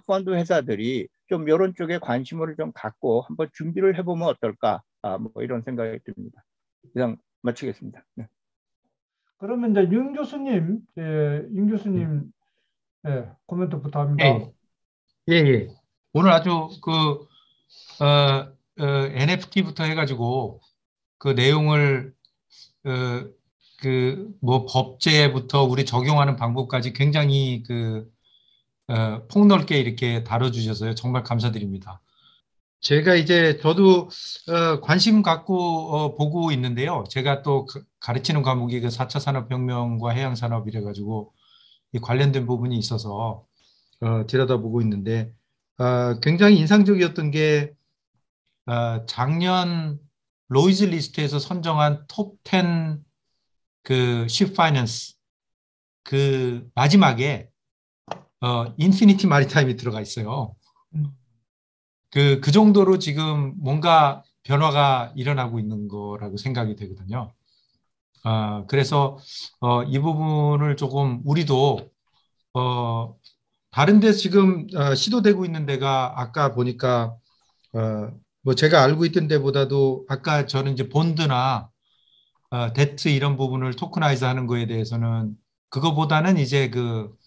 펀드 회사들이 좀 이런 쪽에 관심을 좀 갖고 한번 준비를 해보면 어떨까, 뭐 이런 생각이 듭니다. 이상 마치겠습니다. 네. 그러면 이제 윤 교수님, 코멘트 부탁합니다. 예. 오늘 아주 NFT부터 해가지고 그 내용을 그 뭐 법제부터 우리 적용하는 방법까지 굉장히 폭넓게 이렇게 다뤄주셔서요. 정말 감사드립니다. 제가 이제 저도 관심 갖고 보고 있는데요. 제가 또 가르치는 과목이 그 4차 산업혁명과 해양산업이래 가지고 이 관련된 부분이 있어서 들여다보고 있는데 굉장히 인상적이었던 게 작년 로이즈 리스트에서 선정한 톱 10 그 쉽 파이낸스 그 마지막에 인피니티 마리타임이 들어가 있어요. 그 정도로 지금 뭔가 변화가 일어나고 있는 거라고 생각이 되거든요. 그래서 이 부분을 조금 우리도 다른 데 지금 시도되고 있는 데가 아까 보니까 뭐 제가 알고 있던 데보다도 아까 저는 이제 본드나 데트 이런 부분을 토크나이즈 하는 거에 대해서는 그거보다는 이제 그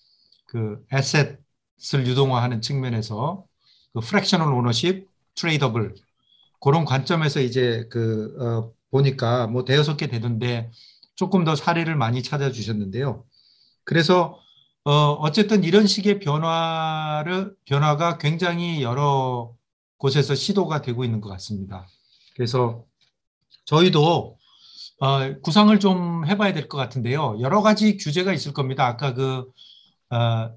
에셋을 유동화하는 측면에서 그 프랙셔널 오너십, 트레이더블 그런 관점에서 이제 보니까 뭐 대여섯 개 되던데 조금 더 사례를 많이 찾아주셨는데요. 그래서 어쨌든 이런 식의 변화가 굉장히 여러 곳에서 시도가 되고 있는 것 같습니다. 그래서 저희도 구상을 좀 해봐야 될 것 같은데요. 여러 가지 규제가 있을 겁니다. 아까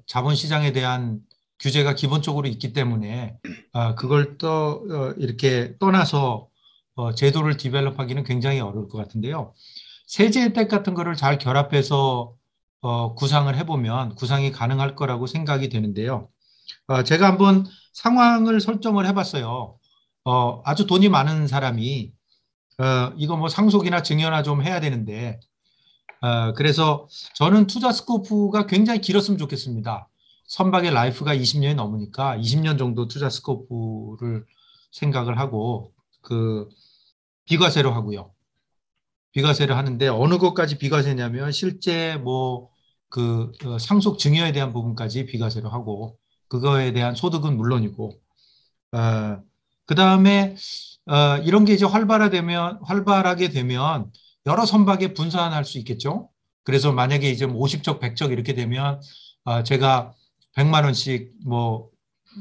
자본시장에 대한 규제가 기본적으로 있기 때문에 그걸 이렇게 떠나서 제도를 디벨롭하기는 굉장히 어려울 것 같은데요. 세제 혜택 같은 거를 잘 결합해서 구상을 해보면 구상이 가능할 거라고 생각이 되는데요. 제가 한번 상황을 설정을 해봤어요. 아주 돈이 많은 사람이 이거 뭐 상속이나 증여나 좀 해야 되는데 그래서 저는 투자 스코프가 굉장히 길었으면 좋겠습니다. 선박의 라이프가 20년이 넘으니까 20년 정도 투자 스코프를 생각을 하고 비과세로 하고요. 비과세를 하는데 어느 것까지 비과세냐면 실제 뭐 상속 증여에 대한 부분까지 비과세로 하고 그거에 대한 소득은 물론이고 그 다음에 이런 게 이제 활발하게 되면 여러 선박에 분산할 수 있겠죠. 그래서 만약에 이제 50척, 100척 이렇게 되면 제가 100만 원씩 뭐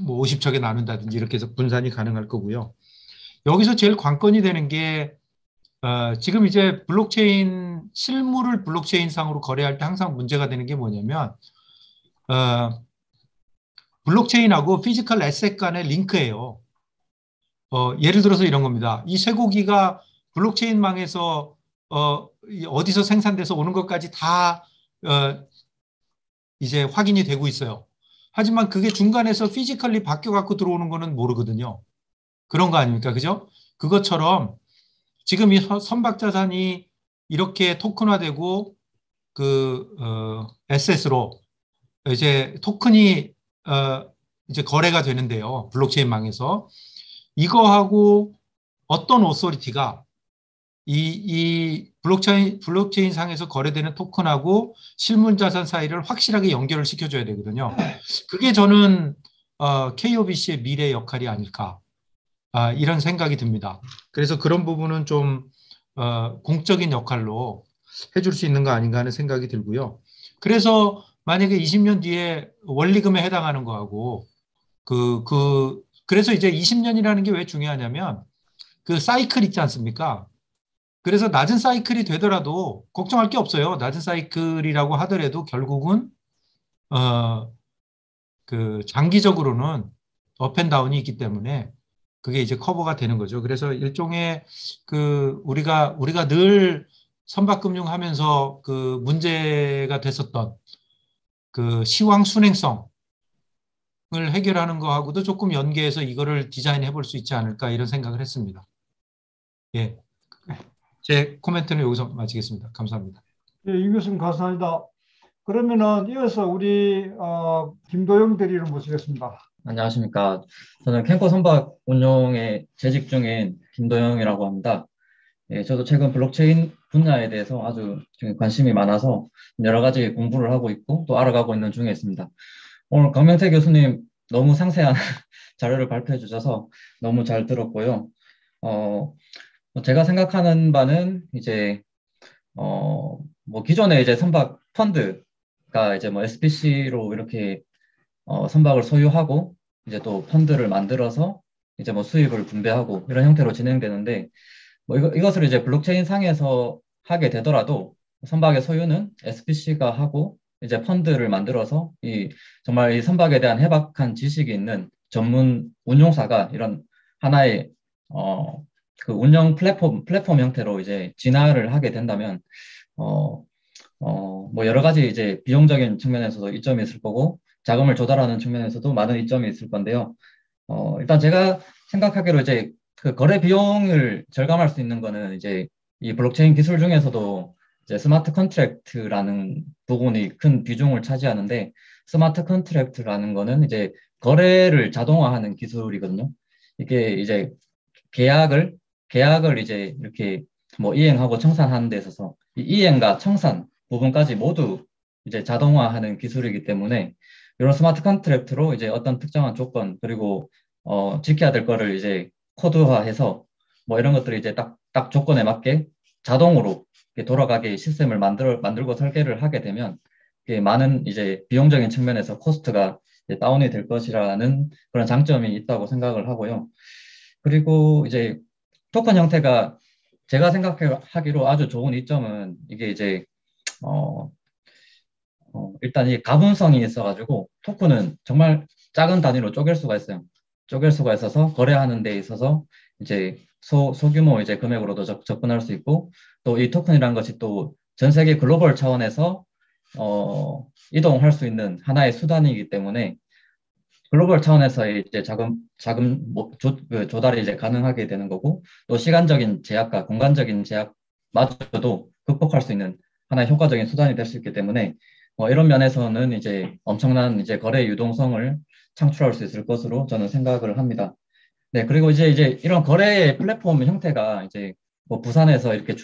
50척에 나눈다든지 이렇게 해서 분산이 가능할 거고요. 여기서 제일 관건이 되는 게 지금 이제 실물을 블록체인 상으로 거래할 때 항상 문제가 되는 게 뭐냐면 블록체인하고 피지컬 에셋 간의 링크예요. 예를 들어서 이런 겁니다. 이 쇠고기가 블록체인망에서 어디서 생산돼서 오는 것까지 다 이제 확인이 되고 있어요. 하지만 그게 중간에서 피지컬리 바뀌어갖고 들어오는 거는 모르거든요. 그런 거 아닙니까? 그죠? 그것처럼 지금 이 선박자산이 이렇게 토큰화되고 에셋으로 이제 토큰이 이제 거래가 되는데요. 블록체인망에서. 이거하고 어떤 오소리티가 이 블록체인 상에서 거래되는 토큰하고 실물자산 사이를 확실하게 연결을 시켜줘야 되거든요. 그게 저는 KOBC의 미래 역할이 아닐까 이런 생각이 듭니다. 그래서 그런 부분은 좀 공적인 역할로 해줄 수 있는 거 아닌가 하는 생각이 들고요. 그래서 만약에 20년 뒤에 원리금에 해당하는 거하고 그래서 이제 20년이라는 게 왜 중요하냐면 그 사이클 있지 않습니까? 그래서 낮은 사이클이 되더라도 걱정할 게 없어요. 낮은 사이클이라고 하더라도 결국은 장기적으로는 업앤다운이 있기 때문에 그게 이제 커버가 되는 거죠. 그래서 일종의 우리가 늘 선박금융 하면서 문제가 됐었던 시황 순행성을 해결하는 거하고도 조금 연계해서 이거를 디자인해 볼 수 있지 않을까 이런 생각을 했습니다. 예. 제 코멘트는 여기서 마치겠습니다. 감사합니다. 예, 이 교수님 감사합니다. 그러면은 이어서 우리 김도영 대리를 모시겠습니다. 안녕하십니까. 저는 캠코 선박 운용에 재직 중인 김도영이라고 합니다. 예, 저도 최근 블록체인 분야에 대해서 아주 관심이 많아서 여러 가지 공부를 하고 있고 또 알아가고 있는 중에 있습니다. 오늘 강명태 교수님 너무 상세한 자료를 발표해 주셔서 너무 잘 들었고요. 제가 생각하는 바는 이제 뭐 기존에 이제 선박 펀드가 이제 뭐 SPC로 이렇게 선박을 소유하고 이제 또 펀드를 만들어서 이제 뭐 수익을 분배하고 이런 형태로 진행되는데 뭐 이것을 이제 블록체인 상에서 하게 되더라도 선박의 소유는 SPC가 하고 이제 펀드를 만들어서 정말 이 선박에 대한 해박한 지식이 있는 전문 운용사가 이런 하나의 그 운영 플랫폼 형태로 이제 진화를 하게 된다면 뭐 여러 가지 이제 비용적인 측면에서도 이점이 있을 거고 자금을 조달하는 측면에서도 많은 이점이 있을 건데요. 일단 제가 생각하기로 이제 그 거래 비용을 절감할 수 있는 거는 이제 이 블록체인 기술 중에서도 이제 스마트 컨트랙트라는 부분이 큰 비중을 차지하는데 스마트 컨트랙트라는 거는 이제 거래를 자동화하는 기술이거든요. 이게 이제 계약을 이제 이렇게 뭐 이행하고 청산하는 데 있어서 이 이행과 청산 부분까지 모두 이제 자동화하는 기술이기 때문에 이런 스마트 컨트랙트로 이제 어떤 특정한 조건 그리고 지켜야 될 거를 이제 코드화해서 뭐 이런 것들을 이제 딱 조건에 맞게 자동으로 돌아가게 시스템을 만들고 설계를 하게 되면 많은 이제 비용적인 측면에서 코스트가 다운이 될 것이라는 그런 장점이 있다고 생각을 하고요. 그리고 이제 토큰 형태가 제가 생각하기로 아주 좋은 이점은 이게 이제 일단 이 가분성이 있어가지고 토큰은 정말 작은 단위로 쪼갤 수가 있어요. 쪼갤 수가 있어서 거래하는 데 있어서 이제 소규모 이제 금액으로도 접근할 수 있고 또 이 토큰이라는 것이 또 전 세계 글로벌 차원에서 이동할 수 있는 하나의 수단이기 때문에 글로벌 차원에서의 이제 자금 조달이 이제 가능하게 되는 거고 또 시간적인 제약과 공간적인 제약마저도 극복할 수 있는 하나의 효과적인 수단이 될 수 있기 때문에 이런 면에서는 이제 엄청난 이제 거래 유동성을 창출할 수 있을 것으로 저는 생각을 합니다. 네, 그리고 이제 이런 거래 플랫폼 형태가 이제 뭐 부산에서 이렇게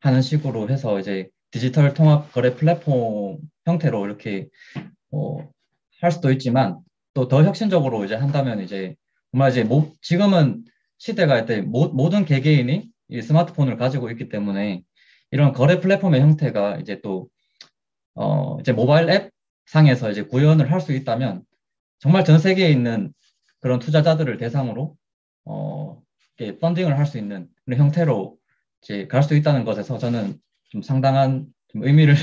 하는 식으로 해서 이제 디지털 통합 거래 플랫폼 형태로 이렇게 할 수도 있지만 또 더 혁신적으로 이제 한다면 이제 정말 이제 지금은 시대가 이때 모든 개개인이 이 스마트폰을 가지고 있기 때문에 이런 거래 플랫폼의 형태가 이제 또 이제 모바일 앱 상에서 이제 구현을 할 수 있다면 정말 전 세계에 있는 그런 투자자들을 대상으로 이렇게 펀딩을 할 수 있는 그런 형태로 이제 갈 수 있다는 것에서 저는 좀 상당한 좀 의미를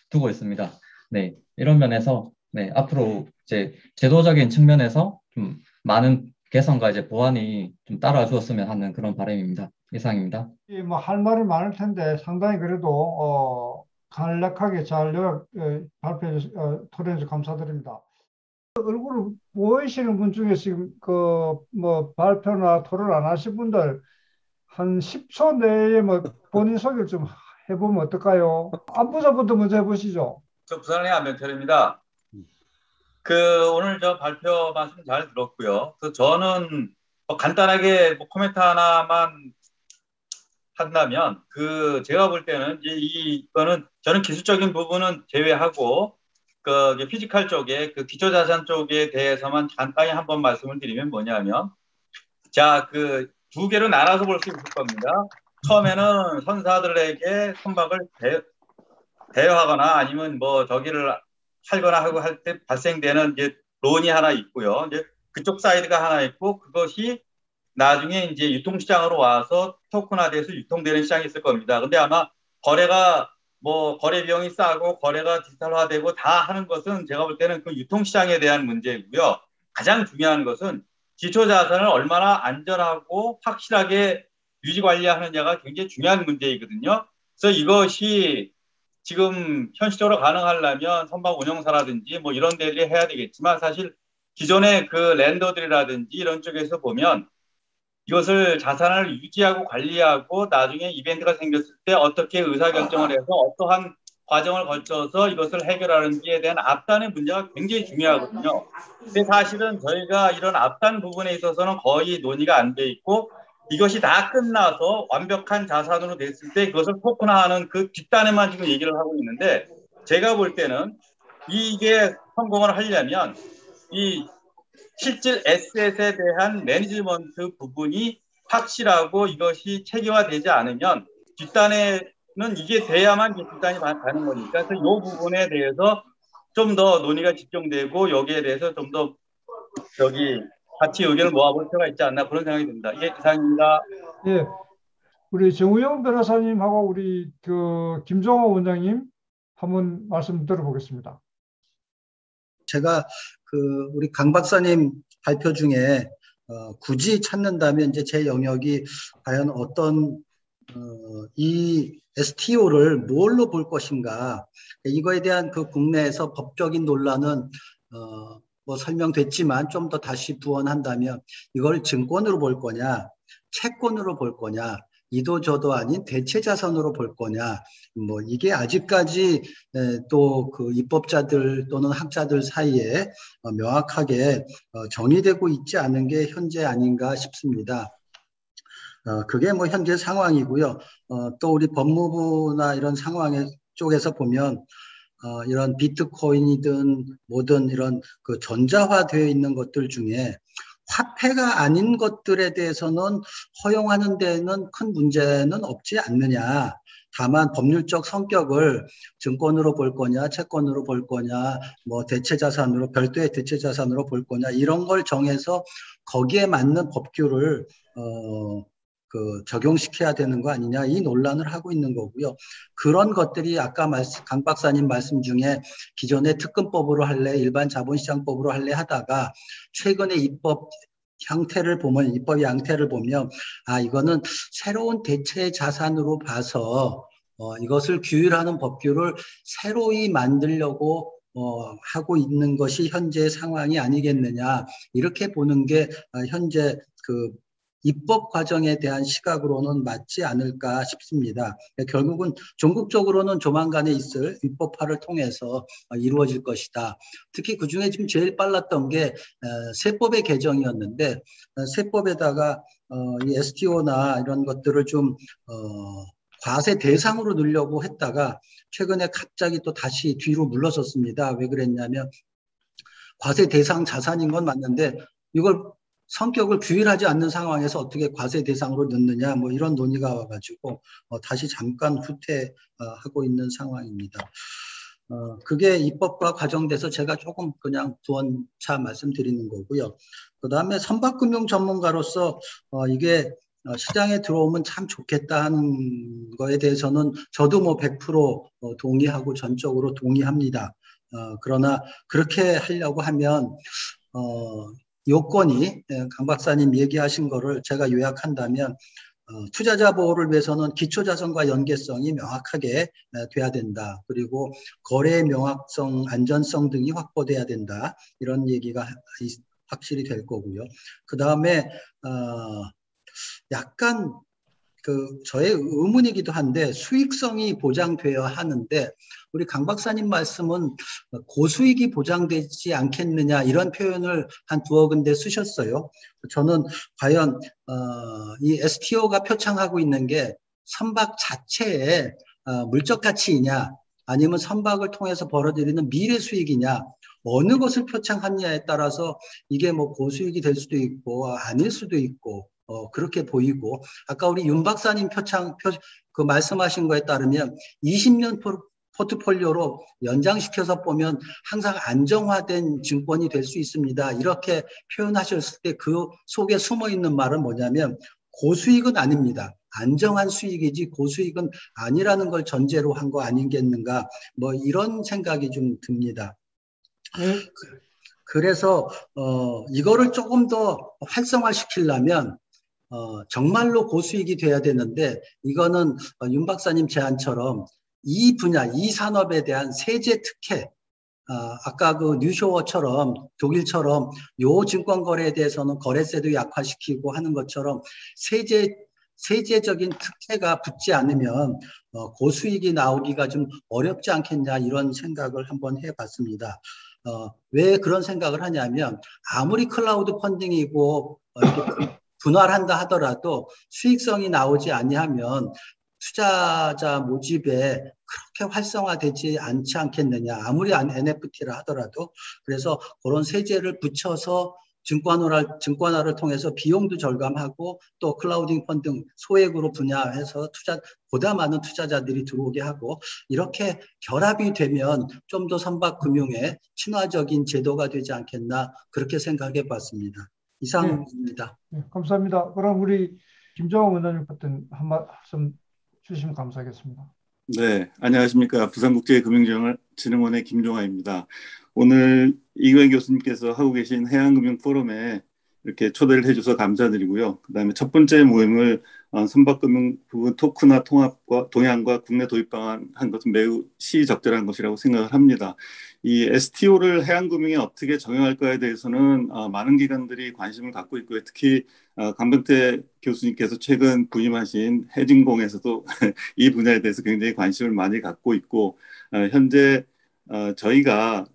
두고 있습니다. 네, 이런 면에서 네, 앞으로 이제 제도적인 측면에서 좀 많은 개선과 이제 보완이 좀 따라주었으면 하는 그런 바람입니다. 이상입니다. 뭐 할 말이 많을 텐데 상당히 그래도 간략하게 잘 발표해 토론해 주셔서 감사드립니다. 얼굴을 보이시는 분 중에 지금 뭐 발표나 토론 안 하신 분들 한 10초 내에 뭐 본인 소개를 좀 해보면 어떨까요? 안부자부터 먼저 해보시죠. 저 부산의 안병철입니다. 오늘 저 발표 말씀 잘 들었고요. 저는 간단하게 코멘트 하나만 한다면 제가 볼 때는 이거는 저는 기술적인 부분은 제외하고 피지컬 쪽에 기초자산 쪽에 대해서만 간단히 한번 말씀을 드리면 뭐냐면 자, 두 개로 나눠서 볼 수 있을 겁니다. 처음에는 선사들에게 선박을 대여하거나 아니면 뭐 저기를 팔거나 하고 할 때 발생되는 이제 론이 하나 있고요. 이제 그쪽 사이드가 하나 있고 그것이 나중에 이제 유통시장으로 와서 토큰화돼서 유통되는 시장이 있을 겁니다. 근데 아마 거래가 거래 비용이 싸고 거래가 디지털화되고 다 하는 것은 제가 볼 때는 유통시장에 대한 문제이고요. 가장 중요한 것은 기초자산을 얼마나 안전하고 확실하게 유지관리하느냐가 굉장히 중요한 문제이거든요. 그래서 이것이 지금 현실적으로 가능하려면 선박 운영사라든지 뭐 이런 데들이 해야 되겠지만 사실 기존의 랜더들이라든지 이런 쪽에서 보면 이것을 자산을 유지하고 관리하고 나중에 이벤트가 생겼을 때 어떻게 의사결정을 해서 어떠한 과정을 거쳐서 이것을 해결하는지에 대한 앞단의 문제가 굉장히 중요하거든요. 근데 사실은 저희가 이런 앞단 부분에 있어서는 거의 논의가 안 돼 있고 이것이 다 끝나서 완벽한 자산으로 됐을 때 그것을 토큰화하는 뒷단에만 지금 얘기를 하고 있는데 제가 볼 때는 이게 성공을 하려면 이 실질 에셋에 대한 매니지먼트 부분이 확실하고 이것이 체계화되지 않으면 뒷단에는 이게 돼야만 뒷단이 가는 거니까 그래서 이 부분에 대해서 좀 더 논의가 집중되고 여기에 대해서 좀 더 같이 의견을 모아볼 필요가 있지 않나 그런 생각이 듭니다. 예, 이상입니다. 예, 우리 정우영 변호사님하고 우리 김종호 원장님 한번 말씀 들어보겠습니다. 제가 우리 강 박사님 발표 중에 굳이 찾는다면 이제 제 영역이 과연 어떤 이 STO를 뭘로 볼 것인가, 이거에 대한 국내에서 법적인 논란은 뭐 설명됐지만 좀 더 다시 부언한다면 이걸 증권으로 볼 거냐, 채권으로 볼 거냐, 이도저도 아닌 대체 자산으로 볼 거냐, 뭐 이게 아직까지 또 입법자들 또는 학자들 사이에 명확하게 정의되고 있지 않은 게 현재 아닌가 싶습니다. 그게 뭐 현재 상황이고요. 또 우리 법무부나 이런 상황 쪽에서 보면 이런 비트코인이든 뭐든 이런 전자화되어 있는 것들 중에 화폐가 아닌 것들에 대해서는 허용하는 데는 큰 문제는 없지 않느냐. 다만 법률적 성격을 증권으로 볼 거냐, 채권으로 볼 거냐, 뭐 대체자산으로, 별도의 대체자산으로 볼 거냐, 이런 걸 정해서 거기에 맞는 법규를 적용시켜야 되는 거 아니냐, 이 논란을 하고 있는 거고요. 그런 것들이 아까 강 박사님 말씀 중에 기존의 특근법으로 할래, 일반 자본시장법으로 할래 하다가 최근에 입법 형태를 보면, 입법 양태를 보면 이거는 새로운 대체 자산으로 봐서 이것을 규율하는 법규를 새로이 만들려고 하고 있는 것이 현재 상황이 아니겠느냐, 이렇게 보는 게 현재 입법 과정에 대한 시각으로는 맞지 않을까 싶습니다. 결국은 전국적으로는 조만간에 있을 입법화를 통해서 이루어질 것이다. 특히 그중에 지금 제일 빨랐던 게 세법의 개정이었는데, 세법에다가 이 STO나 이런 것들을 좀 과세 대상으로 넣으려고 했다가 최근에 갑자기 또 다시 뒤로 물러섰습니다. 왜 그랬냐면 과세 대상 자산인 건 맞는데 이걸 성격을 규율하지 않는 상황에서 어떻게 과세 대상으로 넣느냐, 뭐 이런 논의가 와가지고 다시 잠깐 후퇴하고 있는 상황입니다. 그게 입법과 과정돼서 제가 조금 그냥 부언차 말씀드리는 거고요. 그 다음에 선박금융 전문가로서 이게 시장에 들어오면 참 좋겠다 하는 거에 대해서는 저도 뭐 100% 동의하고 전적으로 동의합니다. 그러나 그렇게 하려고 하면 요건이 강 박사님 얘기하신 거를 제가 요약한다면 투자자 보호를 위해서는 기초자산과 연계성이 명확하게 돼야 된다. 그리고 거래의 명확성, 안전성 등이 확보돼야 된다. 이런 얘기가 확실히 될 거고요. 그 다음에 약간 저의 의문이기도 한데 수익성이 보장되어야 하는데 우리 강 박사님 말씀은 고수익이 보장되지 않겠느냐, 이런 표현을 한 두어 군데 쓰셨어요. 저는 과연 이 STO가 표창하고 있는 게 선박 자체의 물적 가치이냐, 아니면 선박을 통해서 벌어들이는 미래 수익이냐, 어느 것을 표창하느냐에 따라서 이게 뭐 고수익이 될 수도 있고 아닐 수도 있고 그렇게 보이고, 아까 우리 윤 박사님 말씀하신 거에 따르면 20년 포트폴리오로 연장시켜서 보면 항상 안정화된 증권이 될 수 있습니다. 이렇게 표현하셨을 때 그 속에 숨어 있는 말은 뭐냐면 고수익은 아닙니다. 안정한 수익이지 고수익은 아니라는 걸 전제로 한 거 아니겠는가, 뭐 이런 생각이 좀 듭니다. 그래서 이거를 조금 더 활성화시키려면 정말로 고수익이 돼야 되는데, 이거는 윤 박사님 제안처럼 이 분야, 이 산업에 대한 세제 특혜, 아까 뉴쇼어처럼 독일처럼 요 증권 거래에 대해서는 거래세도 약화시키고 하는 것처럼 세제적인 특혜가 붙지 않으면 고수익이 나오기가 좀 어렵지 않겠냐, 이런 생각을 한번 해봤습니다. 왜 그런 생각을 하냐면 아무리 클라우드 펀딩이고 이렇게 분할한다 하더라도 수익성이 나오지 아니하면 투자자 모집에 그렇게 활성화되지 않지 않겠느냐, 아무리 NFT라 하더라도. 그래서 그런 세제를 붙여서 증권화를 통해서 비용도 절감하고 또 클라우딩 펀드 소액으로 분야해서 보다 많은 투자자들이 들어오게 하고 이렇게 결합이 되면 좀 더 선박금융의 친화적인 제도가 되지 않겠나 그렇게 생각해 봤습니다. 이상입니다. 네, 감사합니다. 그럼 우리 김정호 원장님 같은 한 말씀 주시면 감사하겠습니다. 네, 안녕하십니까. 부산국제금융진흥원의 김종하입니다. 오늘 이광희 교수님께서 하고 계신 해양금융포럼에 이렇게 초대를 해줘서 감사드리고요. 그 다음에 첫 번째 모임을 선박금융 부분 토크나 통합과 동향과 국내 도입 방안 한 것은 매우 시적절한 것이라고 생각을 합니다. 이 STO를 해양금융에 어떻게 적용할까에 대해서는 많은 기관들이 관심을 갖고 있고요. 특히 강병태 교수님께서 최근 부임하신 해진공에서도 이 분야에 대해서 굉장히 관심을 많이 갖고 있고 현재 저희가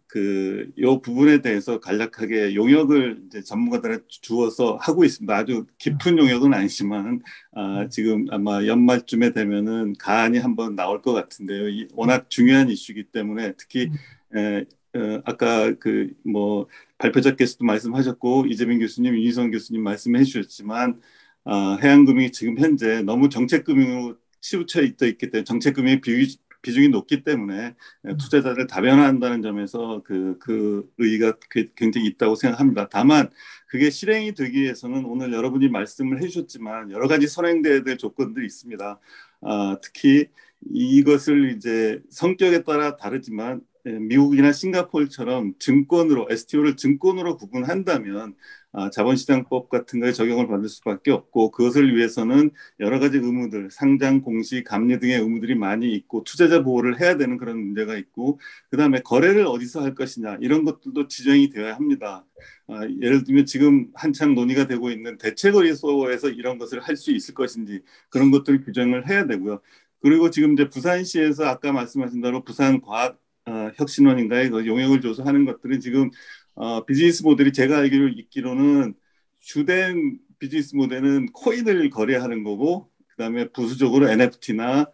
요 부분에 대해서 간략하게 용역을 이제 전문가들한테 주어서 하고 있습니다. 아주 깊은 용역은 아니지만 지금 아마 연말쯤에 되면은 가안이 한번 나올 것 같은데요. 워낙 중요한 이슈이기 때문에 특히 아까 발표자께서도 말씀하셨고 이재민 교수님, 이희성 교수님 말씀해 주셨지만 해양금융이 지금 현재 너무 정책금융으로 치우쳐 있기 때문에 정책금융의 비중이 높기 때문에 투자자를 다변화한다는 점에서 그 의의가 굉장히 있다고 생각합니다. 다만 그게 실행이 되기 위해서는 오늘 여러분이 말씀을 해주셨지만 여러 가지 선행돼야 될 조건들이 있습니다. 특히 이것을 이제 성격에 따라 다르지만 미국이나 싱가포르처럼 증권으로 STO를 증권으로 구분한다면 자본시장법 같은 거에 적용을 받을 수밖에 없고 그것을 위해서는 여러 가지 의무들, 상장, 공시, 감리 등의 의무들이 많이 있고 투자자 보호를 해야 되는 그런 문제가 있고 그다음에 거래를 어디서 할 것이냐 이런 것들도 지정이 되어야 합니다. 예를 들면 지금 한창 논의가 되고 있는 대체거래소에서 이런 것을 할 수 있을 것인지 그런 것들을 규정을 해야 되고요. 그리고 지금 이제 부산시에서 아까 말씀하신 대로 부산과학혁신원인가에 용역을 줘서 하는 것들은 지금 비즈니스 모델이 제가 있기로는 주된 비즈니스 모델은 코인을 거래하는 거고 그다음에 부수적으로 NFT나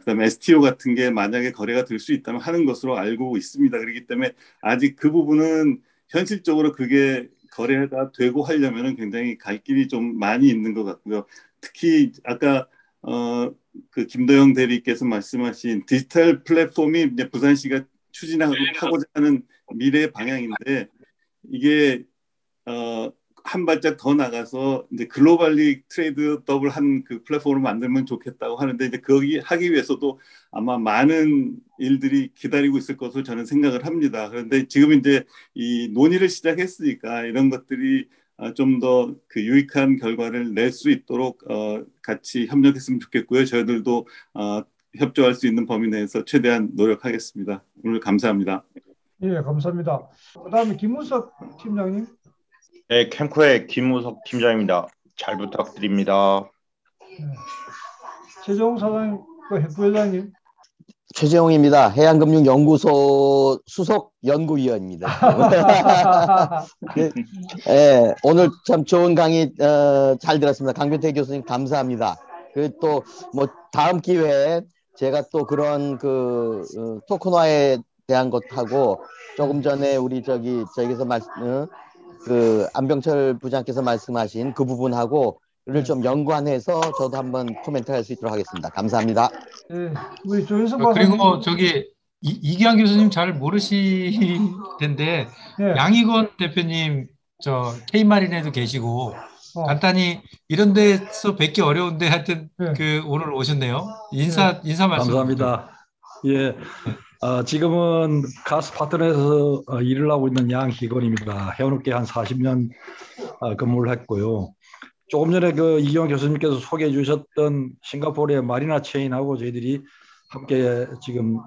그다음에 STO 같은 게 만약에 거래가 될 수 있다면 하는 것으로 알고 있습니다. 그렇기 때문에 아직 그 부분은 현실적으로 그게 거래가 되고 하려면은 굉장히 갈 길이 좀 많이 있는 것 같고요. 특히 아까 그 김도영 대리께서 말씀하신 디지털 플랫폼이 이제 부산시가 추진하고자 하는 미래의 방향인데 이게 한 발짝 더 나가서 이제 글로벌리 트레이드 더블 한 그 플랫폼을 만들면 좋겠다고 하는데 이제 거기 하기 위해서도 아마 많은 일들이 기다리고 있을 것으로 저는 생각을 합니다. 그런데 지금 이제 이 논의를 시작했으니까 이런 것들이 좀 더 그 유익한 결과를 낼 수 있도록 같이 협력했으면 좋겠고요. 저희들도 협조할 수 있는 범위 내에서 최대한 노력하겠습니다. 오늘 감사합니다. 예, 감사합니다. 그다음에 김우석 팀장님. 네, 캠코의 김우석 팀장입니다. 잘 부탁드립니다. 네. 최재홍 사장님, 부회장님. 최재홍입니다. 해양금융연구소 수석 연구위원입니다. 네, 오늘 참 좋은 강의 잘 들었습니다. 강병태 교수님 감사합니다. 그리고 또 뭐 다음 기회에 제가 또 그런 토큰화에 대한 것하고 조금 전에 우리 저기서 그 안병철 부장께서 말씀하신 그 부분하고 를 좀 연관해서 저도 한번 코멘트할 수 있도록 하겠습니다. 감사합니다. 네, 우리 조윤석 그리고 저기 이기환 교수님 잘 모르실 텐데 네. 양희건 대표님 저 K마린에도 계시고 간단히 이런 데서 뵙기 어려운데 하여튼 그 오늘 오셨네요. 인사 말씀. 감사합니다. 예. 지금은 가스 파트너에서 일을 하고 있는 양희건입니다. 해운업계 한 40년 근무를 했고요. 조금 전에 그 이기환 교수님께서 소개해 주셨던 싱가포르의 마리나 체인하고 저희들이 함께 지금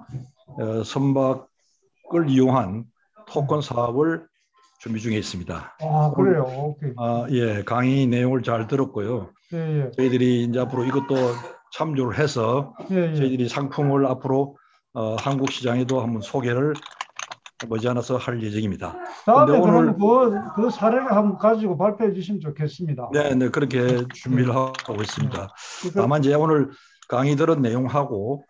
선박을 이용한 토큰 사업을 준비 중에 있습니다. 그래요? 오케이. 예, 강의 내용을 잘 들었고요. 예. 저희들이 이제 앞으로 이것도 참조를 해서 저희들이 상품을 앞으로 한국 시장에도 한번 소개를 머지않아서 할 예정입니다. 다음에 오늘 그 사례를 한번 가지고 발표해 주시면 좋겠습니다. 네, 그렇게 준비를 하고 있습니다. 다만 이제 오늘 강의 들은 내용하고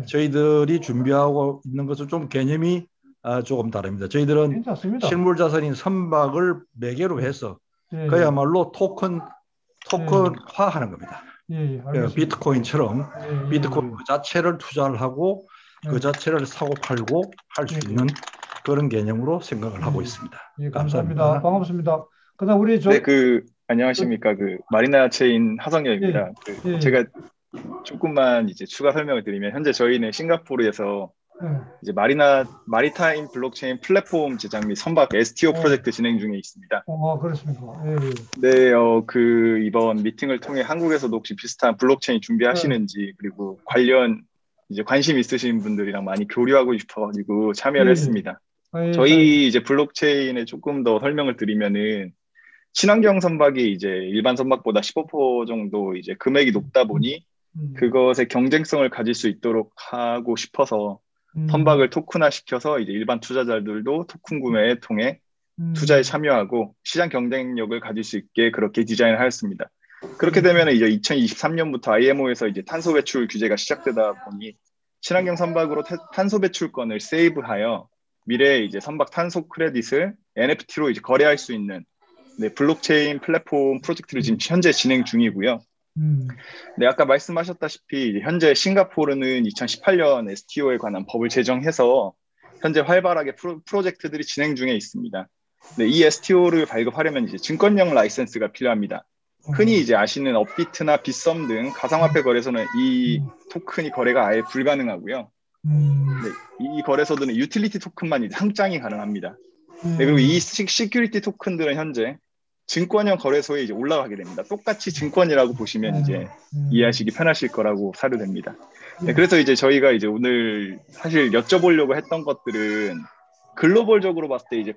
저희들이 준비하고 있는 것은 좀 개념이 조금 다릅니다. 저희들은 괜찮습니다. 실물 자산인 선박을 매개로 해서 예, 그야말로 토큰화하는 겁니다. 예, 알겠습니다. 비트코인처럼 예, 비트코인 그 자체를 투자를 하고 그 자체를 사고 팔고 할 수 있는 그런 개념으로 생각을 하고 있습니다. 예, 감사합니다. 반갑습니다. 그다음 우리 네, 안녕하십니까. 마리나 체인 하성열입니다. 제가 조금만 이제 추가 설명을 드리면 현재 저희는 싱가포르에서 이제 마리타임 블록체인 플랫폼 제작 및 선박 STO 프로젝트 진행 중에 있습니다. 그렇습니까? 예. 네, 이번 미팅을 통해 한국에서도 혹시 비슷한 블록체인 준비하시는지 그리고 관련 이제 관심 있으신 분들이랑 많이 교류하고 싶어가지고 참여를 했습니다. 저희 이제 블록체인에 조금 더 설명을 드리면은 친환경 선박이 이제 일반 선박보다 15% 정도 이제 금액이 높다 보니 그것의 경쟁성을 가질 수 있도록 하고 싶어서 선박을 토큰화 시켜서 이제 일반 투자자들도 토큰 구매에 통해 투자에 참여하고 시장 경쟁력을 가질 수 있게 그렇게 디자인을 하였습니다. 그렇게 되면 이제 2023년부터 IMO에서 이제 탄소 배출 규제가 시작되다 보니 친환경 선박으로 탄소 배출권을 세이브하여 미래에 이제 선박 탄소 크레딧을 NFT로 이제 거래할 수 있는 블록체인 플랫폼 프로젝트를 지금 현재 진행 중이고요. 네, 아까 말씀하셨다시피 현재 싱가포르는 2018년 STO에 관한 법을 제정해서 현재 활발하게 프로젝트들이 진행 중에 있습니다. 네, 이 STO를 발급하려면 이제 증권형 라이센스가 필요합니다. 흔히 이제 아시는 업비트나 빗썸 등 가상화폐 거래소는 이 토큰이 거래가 아예 불가능하고요. 네, 이 거래소들은 유틸리티 토큰만 이제 상장이 가능합니다. 네, 그리고 이 시큐리티 토큰들은 현재 증권형 거래소에 이제 올라가게 됩니다. 똑같이 증권이라고 보시면 이제 이해하시기 편하실 거라고 사료됩니다. 네, 그래서 이제 저희가 이제 오늘 사실 여쭤보려고 했던 것들은 글로벌적으로 봤을 때 이제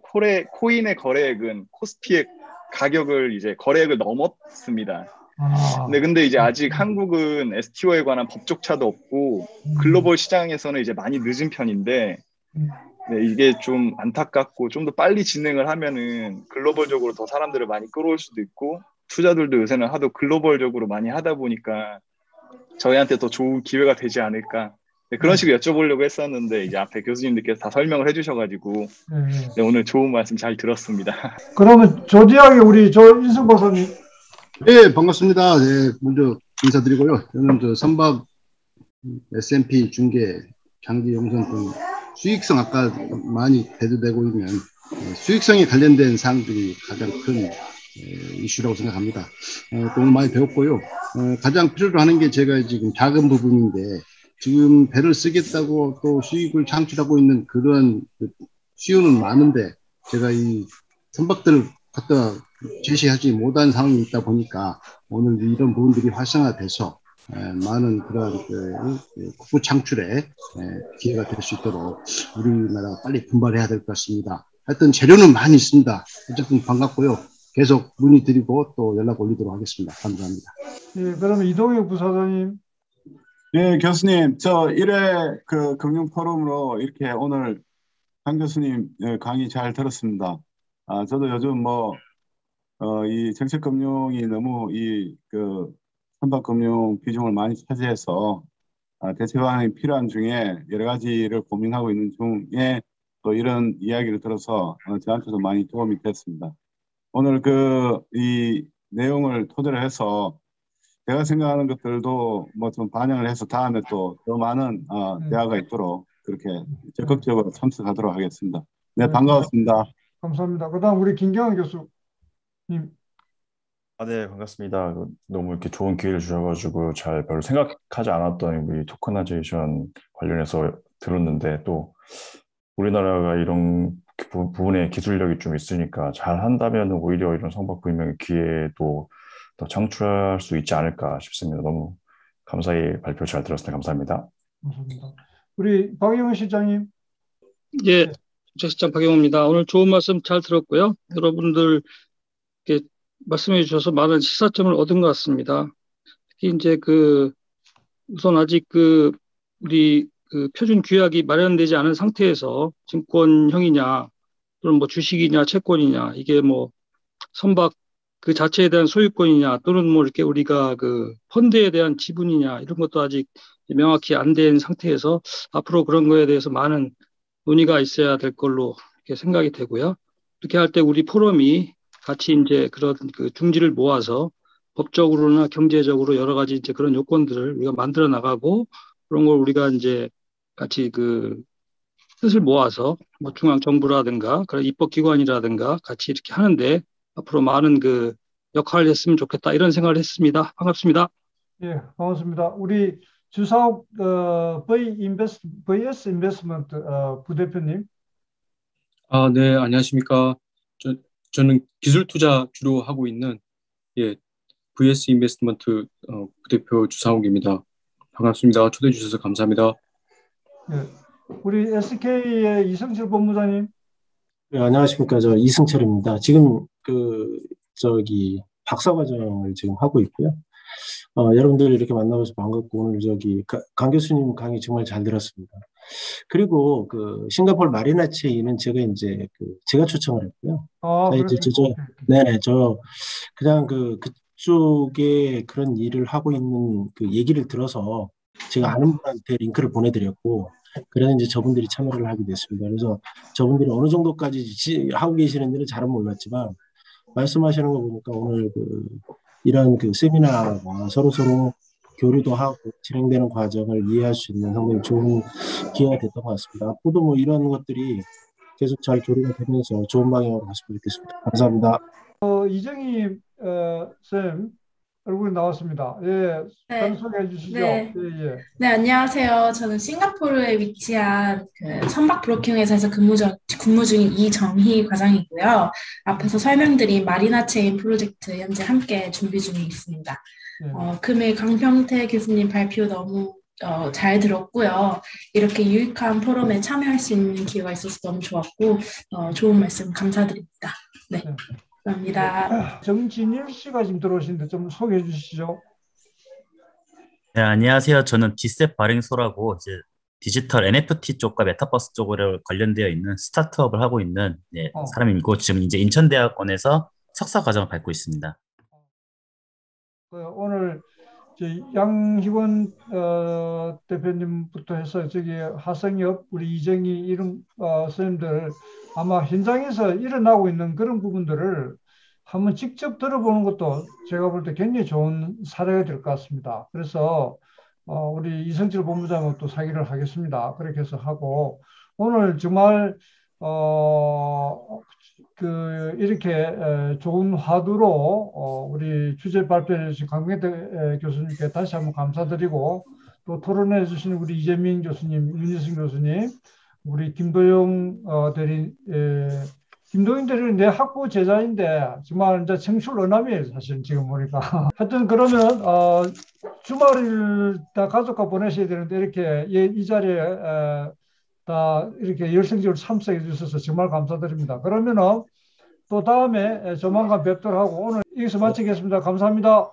코인의 거래액은 코스피의 가격을 이제 거래액을 넘었습니다. 네, 근데 이제 아직 한국은 STO에 관한 법조차도 없고 글로벌 시장에서는 이제 많이 늦은 편인데 네, 이게 좀 안타깝고 좀 더 빨리 진행을 하면은 글로벌적으로 더 사람들을 많이 끌어올 수도 있고 투자들도 요새는 하도 글로벌적으로 많이 하다 보니까 저희한테 더 좋은 기회가 되지 않을까. 네, 그런 식으로 여쭤보려고 했었는데 이제 앞에 교수님들께서 다 설명을 해주셔가지고 네, 오늘 좋은 말씀 잘 들었습니다. 그러면 조지하게 우리 인승 박사님. 네, 반갑습니다. 네, 먼저 인사드리고요. 저는 선박 S&P 중개, 장기 용선 등 수익성 아까 많이 대두되고 있는 수익성에 관련된 사항들이 가장 큰 이슈라고 생각합니다. 오늘 많이 배웠고요. 가장 필요로 하는 게 제가 지금 작은 부분인데 지금 배를 쓰겠다고 또 수익을 창출하고 있는 그런 수요는 많은데 제가 이 선박들을 갖다 제시하지 못한 상황이 있다 보니까 오늘 이런 부분들이 활성화돼서 많은 그런 국부 창출에 기회가 될 수 있도록 우리나라가 빨리 분발해야 될 것 같습니다. 하여튼 재료는 많이 있습니다. 어쨌든 반갑고요. 계속 문의드리고 또 연락 올리도록 하겠습니다. 감사합니다. 예, 그러면 이동혁 부사장님. 네, 교수님, 저 1회 금융 포럼으로 이렇게 오늘 강 교수님 강의 잘 들었습니다. 저도 요즘 이 정책금융이 너무 선박금융 비중을 많이 차지해서 대체 방안이 필요한 중에 여러 가지를 고민하고 있는 중에 또 이런 이야기를 들어서 저한테도 많이 도움이 됐습니다. 오늘 이 내용을 토대로 해서 제가 생각하는 것들도 좀 반영을 해서 다음에 또 더 많은 대화가 있도록 그렇게 적극적으로 참석하도록 하겠습니다. 네, 반갑습니다. 감사합니다. 그다음 우리 김경환 교수님. 네, 반갑습니다. 너무 이렇게 좋은 기회를 주셔가지고 별로 생각하지 않았던 우리 토커나이제이션 관련해서 들었는데 또 우리나라가 이런 부분에 기술력이 좀 있으니까 잘 한다면 오히려 이런 선박 불명의 기회도 더 창출할 수 있지 않을까 싶습니다. 너무 감사히 발표 잘 들었습니다. 감사합니다. 감사합니다. 우리 박영훈 실장님. 예, 정책실장 박영훈입니다. 오늘 좋은 말씀 잘 들었고요. 여러분들 이렇게 말씀해 주셔서 많은 시사점을 얻은 것 같습니다. 특히 이제 우선 아직 우리 표준 규약이 마련되지 않은 상태에서 증권형이냐 또는 주식이냐 채권이냐 이게 선박 그 자체에 대한 소유권이냐 또는 이렇게 우리가 펀드에 대한 지분이냐 이런 것도 아직 명확히 안 된 상태에서 앞으로 그런 거에 대해서 많은 논의가 있어야 될 걸로 이렇게 생각이 되고요. 이렇게 할 때 우리 포럼이 같이 이제 그런 그 중지를 모아서 법적으로나 경제적으로 여러 가지 이제 그런 요건들을 우리가 만들어 나가고 그런 걸 우리가 이제 같이 그 뜻을 모아서 뭐 중앙 정부라든가 그런 입법기관이라든가 같이 이렇게 하는데 앞으로 많은 그 역할을 했으면 좋겠다 이런 생각을 했습니다. 반갑습니다. 예, 반갑습니다. 우리 주사옥 VS 인베스트먼트 부대표님. 네, 안녕하십니까. 저는 기술 투자 주로 하고 있는 VS 인베스트먼트 부대표 주상욱입니다. 반갑습니다. 초대해 주셔서 감사합니다. 예, 우리 SK의 이승철 본부장님. 네, 안녕하십니까. 저 이승철입니다. 지금 박사과정을 지금 하고 있고요. 여러분들 이렇게 만나서 반갑고 오늘 강 교수님 강의 정말 잘 들었습니다. 그리고 그 싱가포르 마리나 체인은 제가 이제 제가 초청을 했고요. 네네, 그냥 그쪽에 그런 일을 하고 있는 그 얘기를 들어서 제가 아는 분한테 링크를 보내드렸고, 그래서 이제 저분들이 참여를 하게 됐습니다. 그래서 저분들이 어느 정도까지 하고 계시는지는 잘은 몰랐지만 말씀하시는 거 보니까 오늘 이런 세미나가 서로 교류도 하고 진행되는 과정을 이해할 수 있는 상당히 좋은 기회가 됐던 것 같습니다. 앞으로도 뭐 이런 것들이 계속 잘 교류가 되면서 좋은 방향으로 갔으면 좋겠습니다. 감사합니다. 이정희 쌤 얼굴이 나왔습니다. 예, 네. 소개해 주시죠. 네. 예. 네, 안녕하세요. 저는 싱가포르에 위치한 선박 브로킹 회사에서 근무 중인 이정희 과장이고요. 앞에서 설명드린 마리나 체인 프로젝트 현재 함께 준비 중에 있습니다. 금일 강병태 교수님 발표 너무 잘 들었고요. 이렇게 유익한 포럼에 참여할 수 있는 기회가 있어서 너무 좋았고 좋은 말씀 감사드립니다. 네. 감사합니다. 정진일 씨가 지금 들어오시는데 좀 소개해 주시죠. 네, 안녕하세요. 저는 디셉 발행소라고 이제 디지털 NFT 쪽과 메타버스 쪽으로 관련되어 있는 스타트업을 하고 있는 사람이고 지금 이제 인천대학원에서 석사 과정을 밟고 있습니다. 오늘 양희원 대표님부터 해서 하성엽, 우리 이정희 이런 선생님들 아마 현장에서 일어나고 있는 그런 부분들을 한번 직접 들어보는 것도 제가 볼 때 굉장히 좋은 사례가 될 것 같습니다. 그래서 우리 이승철 본부장은 또 사기를 하겠습니다. 그렇게 해서 하고 오늘 정말 이렇게 좋은 화두로 우리 주제 발표해 주신 강병태 교수님께 다시 한번 감사드리고 또 토론해 주신 우리 이재민 교수님, 윤희승 교수님, 우리 김도영 대리인, 김도영 대리는 내 학부 제자인데 정말 이제 청출 어남이에요, 사실 지금 보니까. 하여튼 그러면 주말을 다 가족과 보내셔야 되는데 이렇게 이 자리에 다 이렇게 열성적으로 참석해 주셔서 정말 감사드립니다. 그러면은 또 다음에 조만간 뵙도록 하고 오늘 여기서 마치겠습니다. 감사합니다.